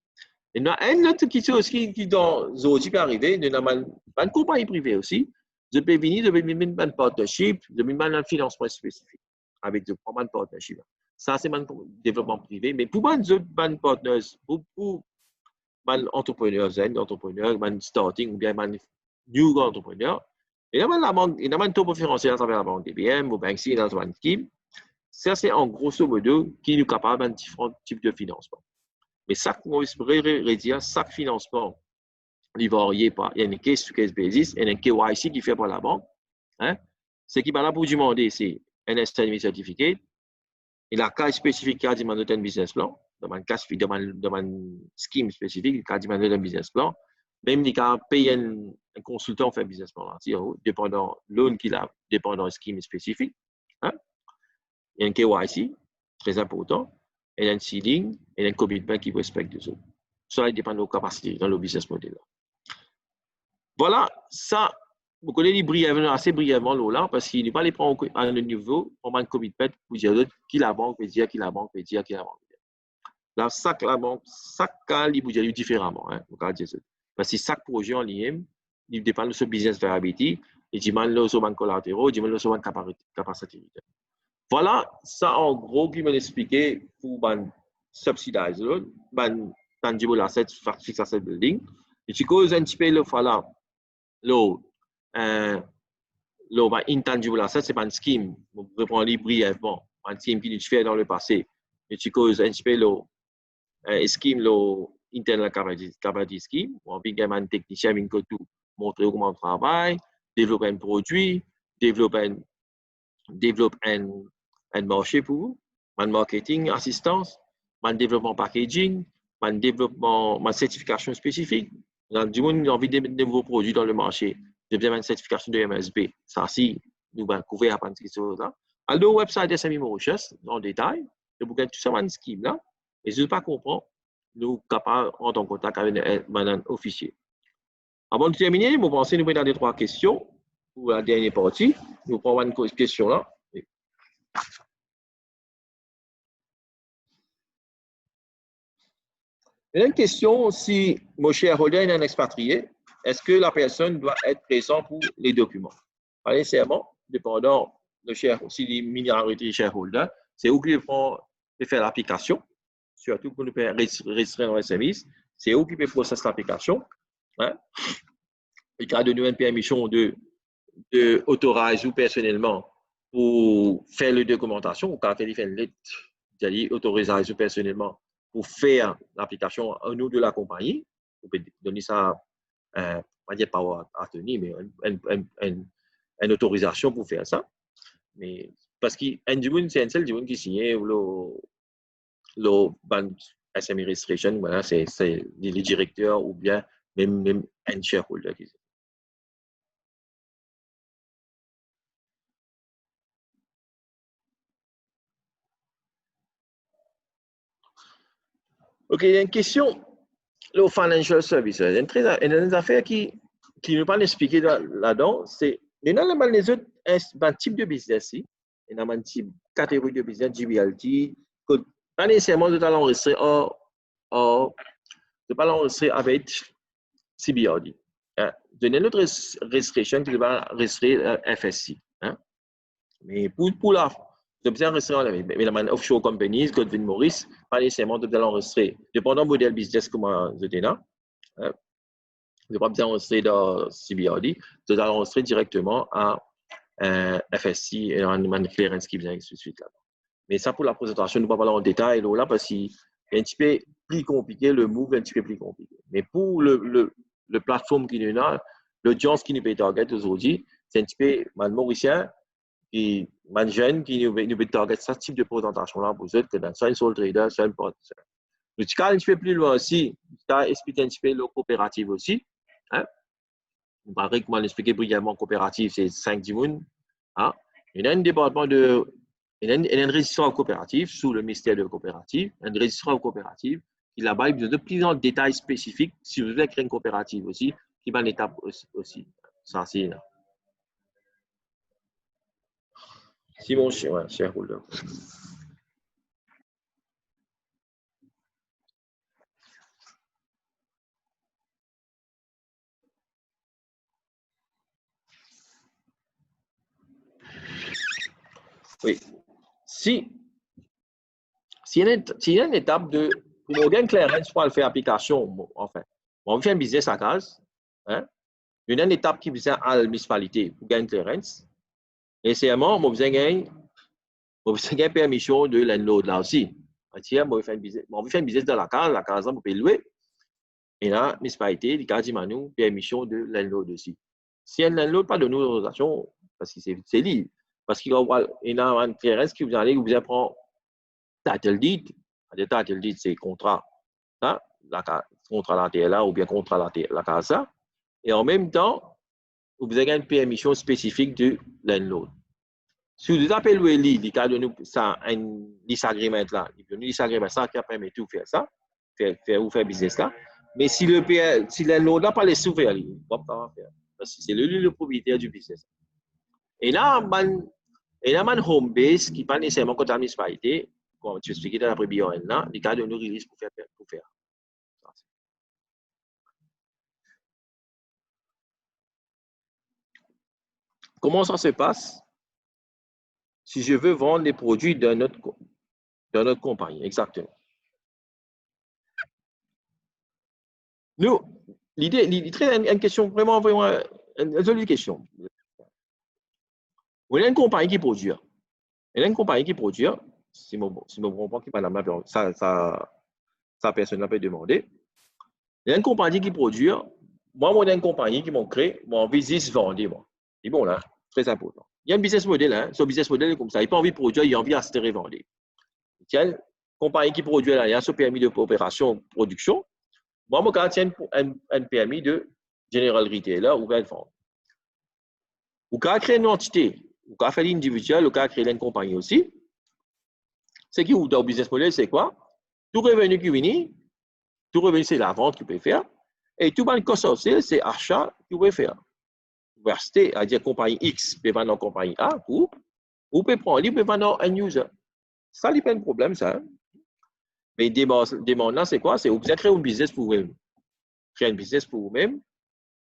Et il y a un autre qui dans Zoji peut arriver, il y a une compagnie privée aussi. Je peux venir, je peux venir un partnership, je peux venir un financement spécifique avec de prendre un partnership. Ça, c'est un développement privé. Mais pour les autres partenaires, pour les entrepreneurs, les starting ou bien les new entrepreneurs, il y a un taux préférentiel à travers la banque DBM ou banque C dans une scheme. Ça, c'est en grosso modo qui nous capable de différents types de financement. Mais ça, on pourrait dire, chaque financement, il varie pas. Il y a une case to case basis, il y a un KYC qui fait par la banque. Hein? Ce qui va là pour demander, c'est un SME certificat. Et la cas spécifique qui a demandé un business plan, dans un scheme spécifique qui a demandé un business plan. Même il a payé un consultant pour faire un business plan, dépendant loan qu'il a, dépendant d'un scheme spécifique. Hein? Il y a un KYC, très important. Il y a un seeding et un commitment qui respecte les autres. Ça dépend de nos capacités dans le business model. Voilà, ça, vous connaissez assez brièvement là, parce qu'il n'est pas les prendre à un niveau, on a un commitment pour dire qui la banque peut dire, qui la banque peut dire, qui la banque peut dire. Là, la banque, chaque cas, il peut dire différemment. Hein, parce que chaque projet en ligne, il dépend de ce business viability, il demande sur un collatéraux, il demande sur une capacité. Voilà, ça en gros qui m'a expliqué pour un subsidize, un tangible asset, fixed asset building. Et tu causes un petit peu le voilà, intangible asset, c'est pas un scheme. Je vais prendre brièvement, un scheme qui nous fait dans le passé. Et tu causes un petit peu le scheme, le internal capacity scheme. On va un technicien qui tout montrer comment on travaille, développer un produit, développer un marché pour vous, un marketing assistance, un développement packaging, un développement, une certification spécifique. Du monde a envie de mettre de nouveaux produits dans le marché. Je besoin d'une certification de MSB. Ça, si nous allons couvrir à partir de ces choses-là. Alors, le website SME Mauritius, en détail, vous avez tout ça, un scheme là. Et si vous ne pas comprendre, nous sommes capables d'entrer en contact avec un officier. Avant de terminer, vous pensez nous mettre dans 3 questions pour la dernière partie. Nous prenons une question là. Il y a une question, si mon shareholder est un expatrié, est-ce que la personne doit être présente pour les documents? Pas nécessairement, dépendant de si les minorités shareholders, c'est où qu'ils vont faire l'application, surtout pour nous restreindre dans les services, c'est où qu'ils peuvent processer l'application. Hein? Il y a de nouvelles permissions de autoriser ou personnellement pour faire la documentation, ou quand il fait une lettre, autoriser personnellement pour faire l'application au nom de la compagnie. Vous pouvez donner ça, pas dire power attorney, mais une autorisation pour faire ça. Mais parce qu'un du monde, c'est un seul du monde qui signe le SME Registration, voilà, c'est les directeurs ou bien même un shareholder. OK, il y a une question. Le financial services, il y a une affaire qui ne pas expliquer là-dedans, c'est il y a les autres un type de business, il y a un type catégorie de business, GBLT, que pas nécessairement de l'enregistrer de pas l'enregistrer avec CBRD. Il y a une autre restriction qui va restreindre FSC. Mais pour la mais la offshore companies, Godwin Morris, pas nécessairement de l'enregistrer. Dépendant du modèle business comme je dis là, je n'ai pas besoin d'enregistrer dans CBRD, je dois l'enregistrer directement à FSC et un clearance qui vient tout de suite là. Mais ça, pour la présentation, nous ne pouvons pas aller en détail là parce qu'il est un petit peu plus compliqué, le move est un petit peu plus compliqué. Mais pour le plateforme qui nous a, l'audience qui nous peut target aujourd'hui, c'est un petit peu mal mauricien qui man jeune qui nous peut target ce type de présentation là pour eux que dans un seul trader, seul porte. Le petit cas un petit peu plus loin aussi, tu as expliqué un petit peu le coopérative aussi. On va comment expliquer brièvement coopérative, c'est 5 moun. Il y a un département de il y a un registre coopératif sous le ministère de la coopérative, un registre coopératif qui là-bas il a besoin de plus en détails spécifiques si vous voulez créer une coopérative aussi, qui va une étape aussi. Ça c'est là. Si mon shareholder. Oui. Si il y a une étape de pour Morgan Clearance pour faire application, enfin, on fait un business à case, il y a une étape qui vient à la municipalité pour gagner clearance. Et c'est on besoin de permission de landlord là aussi. On fait un business dans la case, on peut louer. Et là, municipalité, il y a une permission de landlord aussi. Si un landlord pas de nous l'autorisation, parce que c'est libre, parce qu'il y a une clearance qui vous allez prendre title deed. Le title deed, c'est contrat, contrat la TLA ou bien contrat la CASA. Et en même temps, vous avez une permission spécifique de landlord. Si vous appelez le cas de nous, ça un disagreement là, il y a un disagreement ça qui permet de tout faire ça, faire business là. Mais si landlord n'a pas les souffrir, il ne va pas faire. Parce que c'est le propriétaire du business. Et là, il y a un home base qui n'est pas nécessairement contre la municipalité, comme tu expliquais dans la première là, les cas de nous release pour faire. Comment ça se passe si je veux vendre les produits de notre compagnie? Exactement. Nous, l'idée, une question vraiment une jolie question. Il y a une compagnie qui produit. Si je me comprends qui madame ça personne n'a pas demandé. Il y a une compagnie qui produit. Moi, j'ai une compagnie qui m'a créé, mon business vendre. C'est bon là, très important. Il y a un business model, ce business model est comme ça. Il n'a pas envie de produire, il a envie d'acheter et vendre. Il y a une compagnie qui produit là, il y a ce permis de coopération production. Moi, je tiens un permis de General Retailer ou bien de vendre. Ou quand créer une entité, ou quand faire l'individuel, ou quand créer une compagnie aussi. C'est qui ou dans le business model, c'est quoi? Tout revenu qui vient, tout revenu c'est la vente que vous pouvez faire. Et tout le cost of sale, c'est l'achat que vous pouvez faire. Vous pouvez acheter, à dire compagnie X, vous pouvez vendre en compagnie A, ou vous pouvez prendre, vous pouvez vendre un user. Ça, n'est pas un problème, ça. Mais demande là, c'est quoi? C'est vous pouvez créer un business pour vous-même. Créer un business pour vous-même,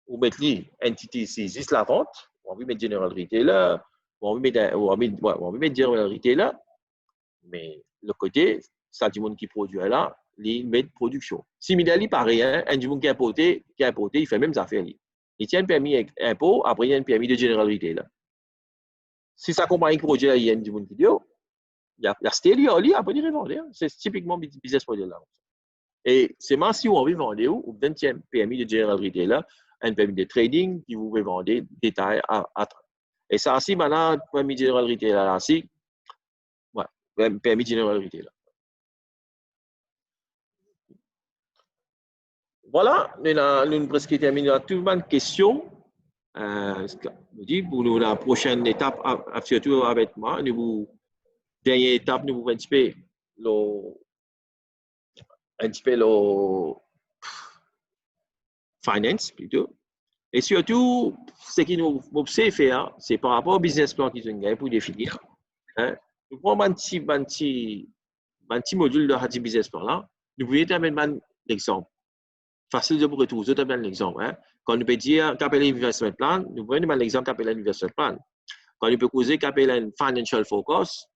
vous mettez l'entité saisit la vente, on va mettre General Retailer, on va mettre General Retailer, mais le côté, ça du monde qui produit là, il met de production. Similairement, pareil, un du monde qui a importé, il fait même affaire. Il tient un permis impôt, après il y a un permis de General Retailer. Si sa compagnie produit, il y a un du monde qui dit, il y a stéréo, après il revend. C'est typiquement business model là. Et c'est même si on veut vendre, ou bien un permis de General Retailer, un permis de trading qui vous pouvez vendre des détails à. Et ça aussi, maintenant, permis de General Retailer là, aussi, permis de General Retailer. Voilà, nous avons presque terminé toute une question. Pour la prochaine étape, surtout avec moi, dernière étape, nous vous un petit peu le finance plutôt. Et surtout, ce qui nous observe faire, c'est par rapport au business plan qu'ils ont gagné pour définir. Hein. Nous prenons un petit module de ce business plan là. Nous pouvons terminer un exemple. Facile de vous retrouver. Je donne l'exemple. Hein. Quand nous pouvons dire qu'appelle l'investment plan, nous prenons l'exemple qu'appelle l'investment plan. Quand nous pouvons causer qu'appelle un financial focus,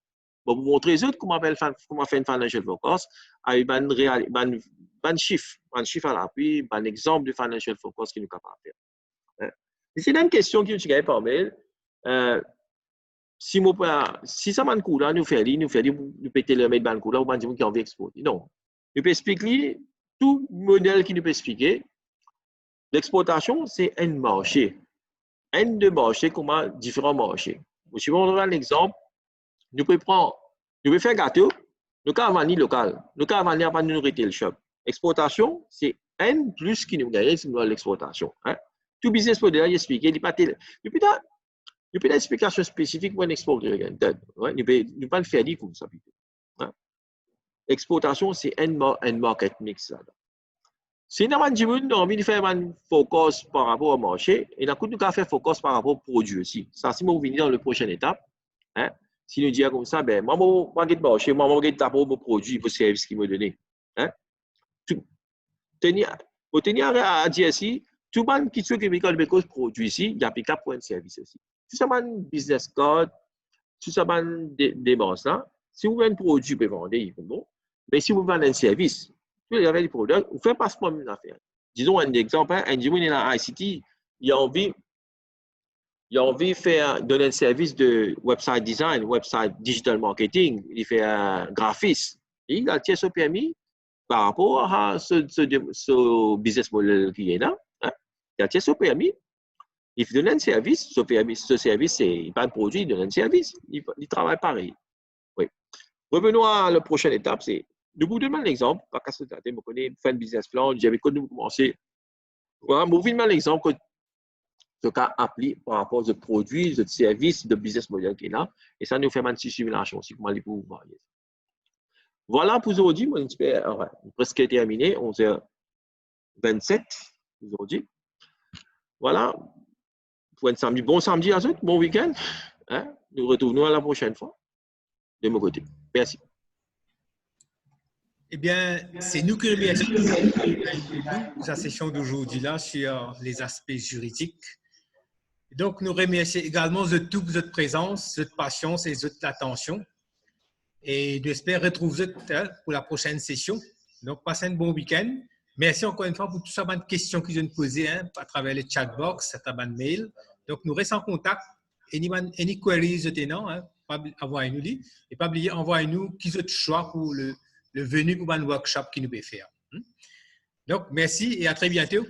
pour vous montrer comment faire un financial focus, avec un chiffre à l'appui, un exemple de financial focus qui nous est capable de faire. C'est une question qui nous est par mail. Si ça m'a coup là, nous péter le mettre dans le coup là, ou dire qui a envie d'exporter. Non. Nous peut expliquer tout modèle qui nous peut expliquer. L'exportation, c'est un marché. Un de marché, comment différents marchés. Si on prend l'exemple, nous pouvons faire gâteau, nous pouvons vendre local, nous pouvons vendre à une retail shop. Exportation, c'est un plus qui nous gagne, c'est l'exportation. Hein? Tout business model, il explique, il n'y a pas d'explication spécifique pour un exporteur. Nous ne pouvons pas le faire dire comme ça. Hein? Exportation, c'est un market mix. Là. Si nous avons envie de faire un focus par rapport au marché, et nous avons fait focus par rapport au produit aussi. Ça, si nous venons dans la prochaine étape, hein? Si nous disons comme ça, ben, moi, je vais marcher, moi, je vais d'abord mon produit, vos services qui me donnent. Hein? Pour tenir à dire ici, tout le monde qui se fait que produit ici, il y a applicable pour un service aussi. Si ça un business card, si ça des dépenses là, si vous vendez un produit, vous pouvez vendre, il faut bon. Mais si vous vendez un service, vous avez des produits, vous faites pas ce même affaire. Disons un exemple, un individu dans la ICT, il a envie de faire donner un service de website design, website digital marketing, il fait un graphiste. Il a le permis par rapport à ce business model qui est là. Hein? Il a le permis. Il donne un service. Ce service, c'est pas un produit, il donne un service. Il travaille pareil. Oui. Revenons à la prochaine étape. Nous vous donnons l'exemple. Parce que je connais, faire un business plan, j'avais connu commencer. Voilà, vous donnez l'exemple que ce cas applique par rapport aux produits, aux services, de business model qui est là. Et ça nous fait une petite simulation aussi, comment les pouvoir. Voilà pour aujourd'hui, mon expert, presque terminé, 11h27 aujourd'hui. Voilà, pour un samedi, bon samedi à tous, bon week-end. Hein? Nous retournons à la prochaine fois, de mon côté. Merci. Eh bien, c'est nous qui remercions la session d'aujourd'hui là sur les aspects juridiques. Donc, nous remercions également de toute votre présence, votre patience et votre attention. Et j'espère retrouver vous pour la prochaine session. Donc, passez un bon week-end. Merci encore une fois pour toutes ces questions que je viens de poser à travers le chat box, à travers le mail. Donc, nous restons en contact. Any queries, envoyez-nous. Et pas oublier, envoyez-nous qui est choix pour le venu pour un workshop qui nous peut faire. Donc, merci et à très bientôt.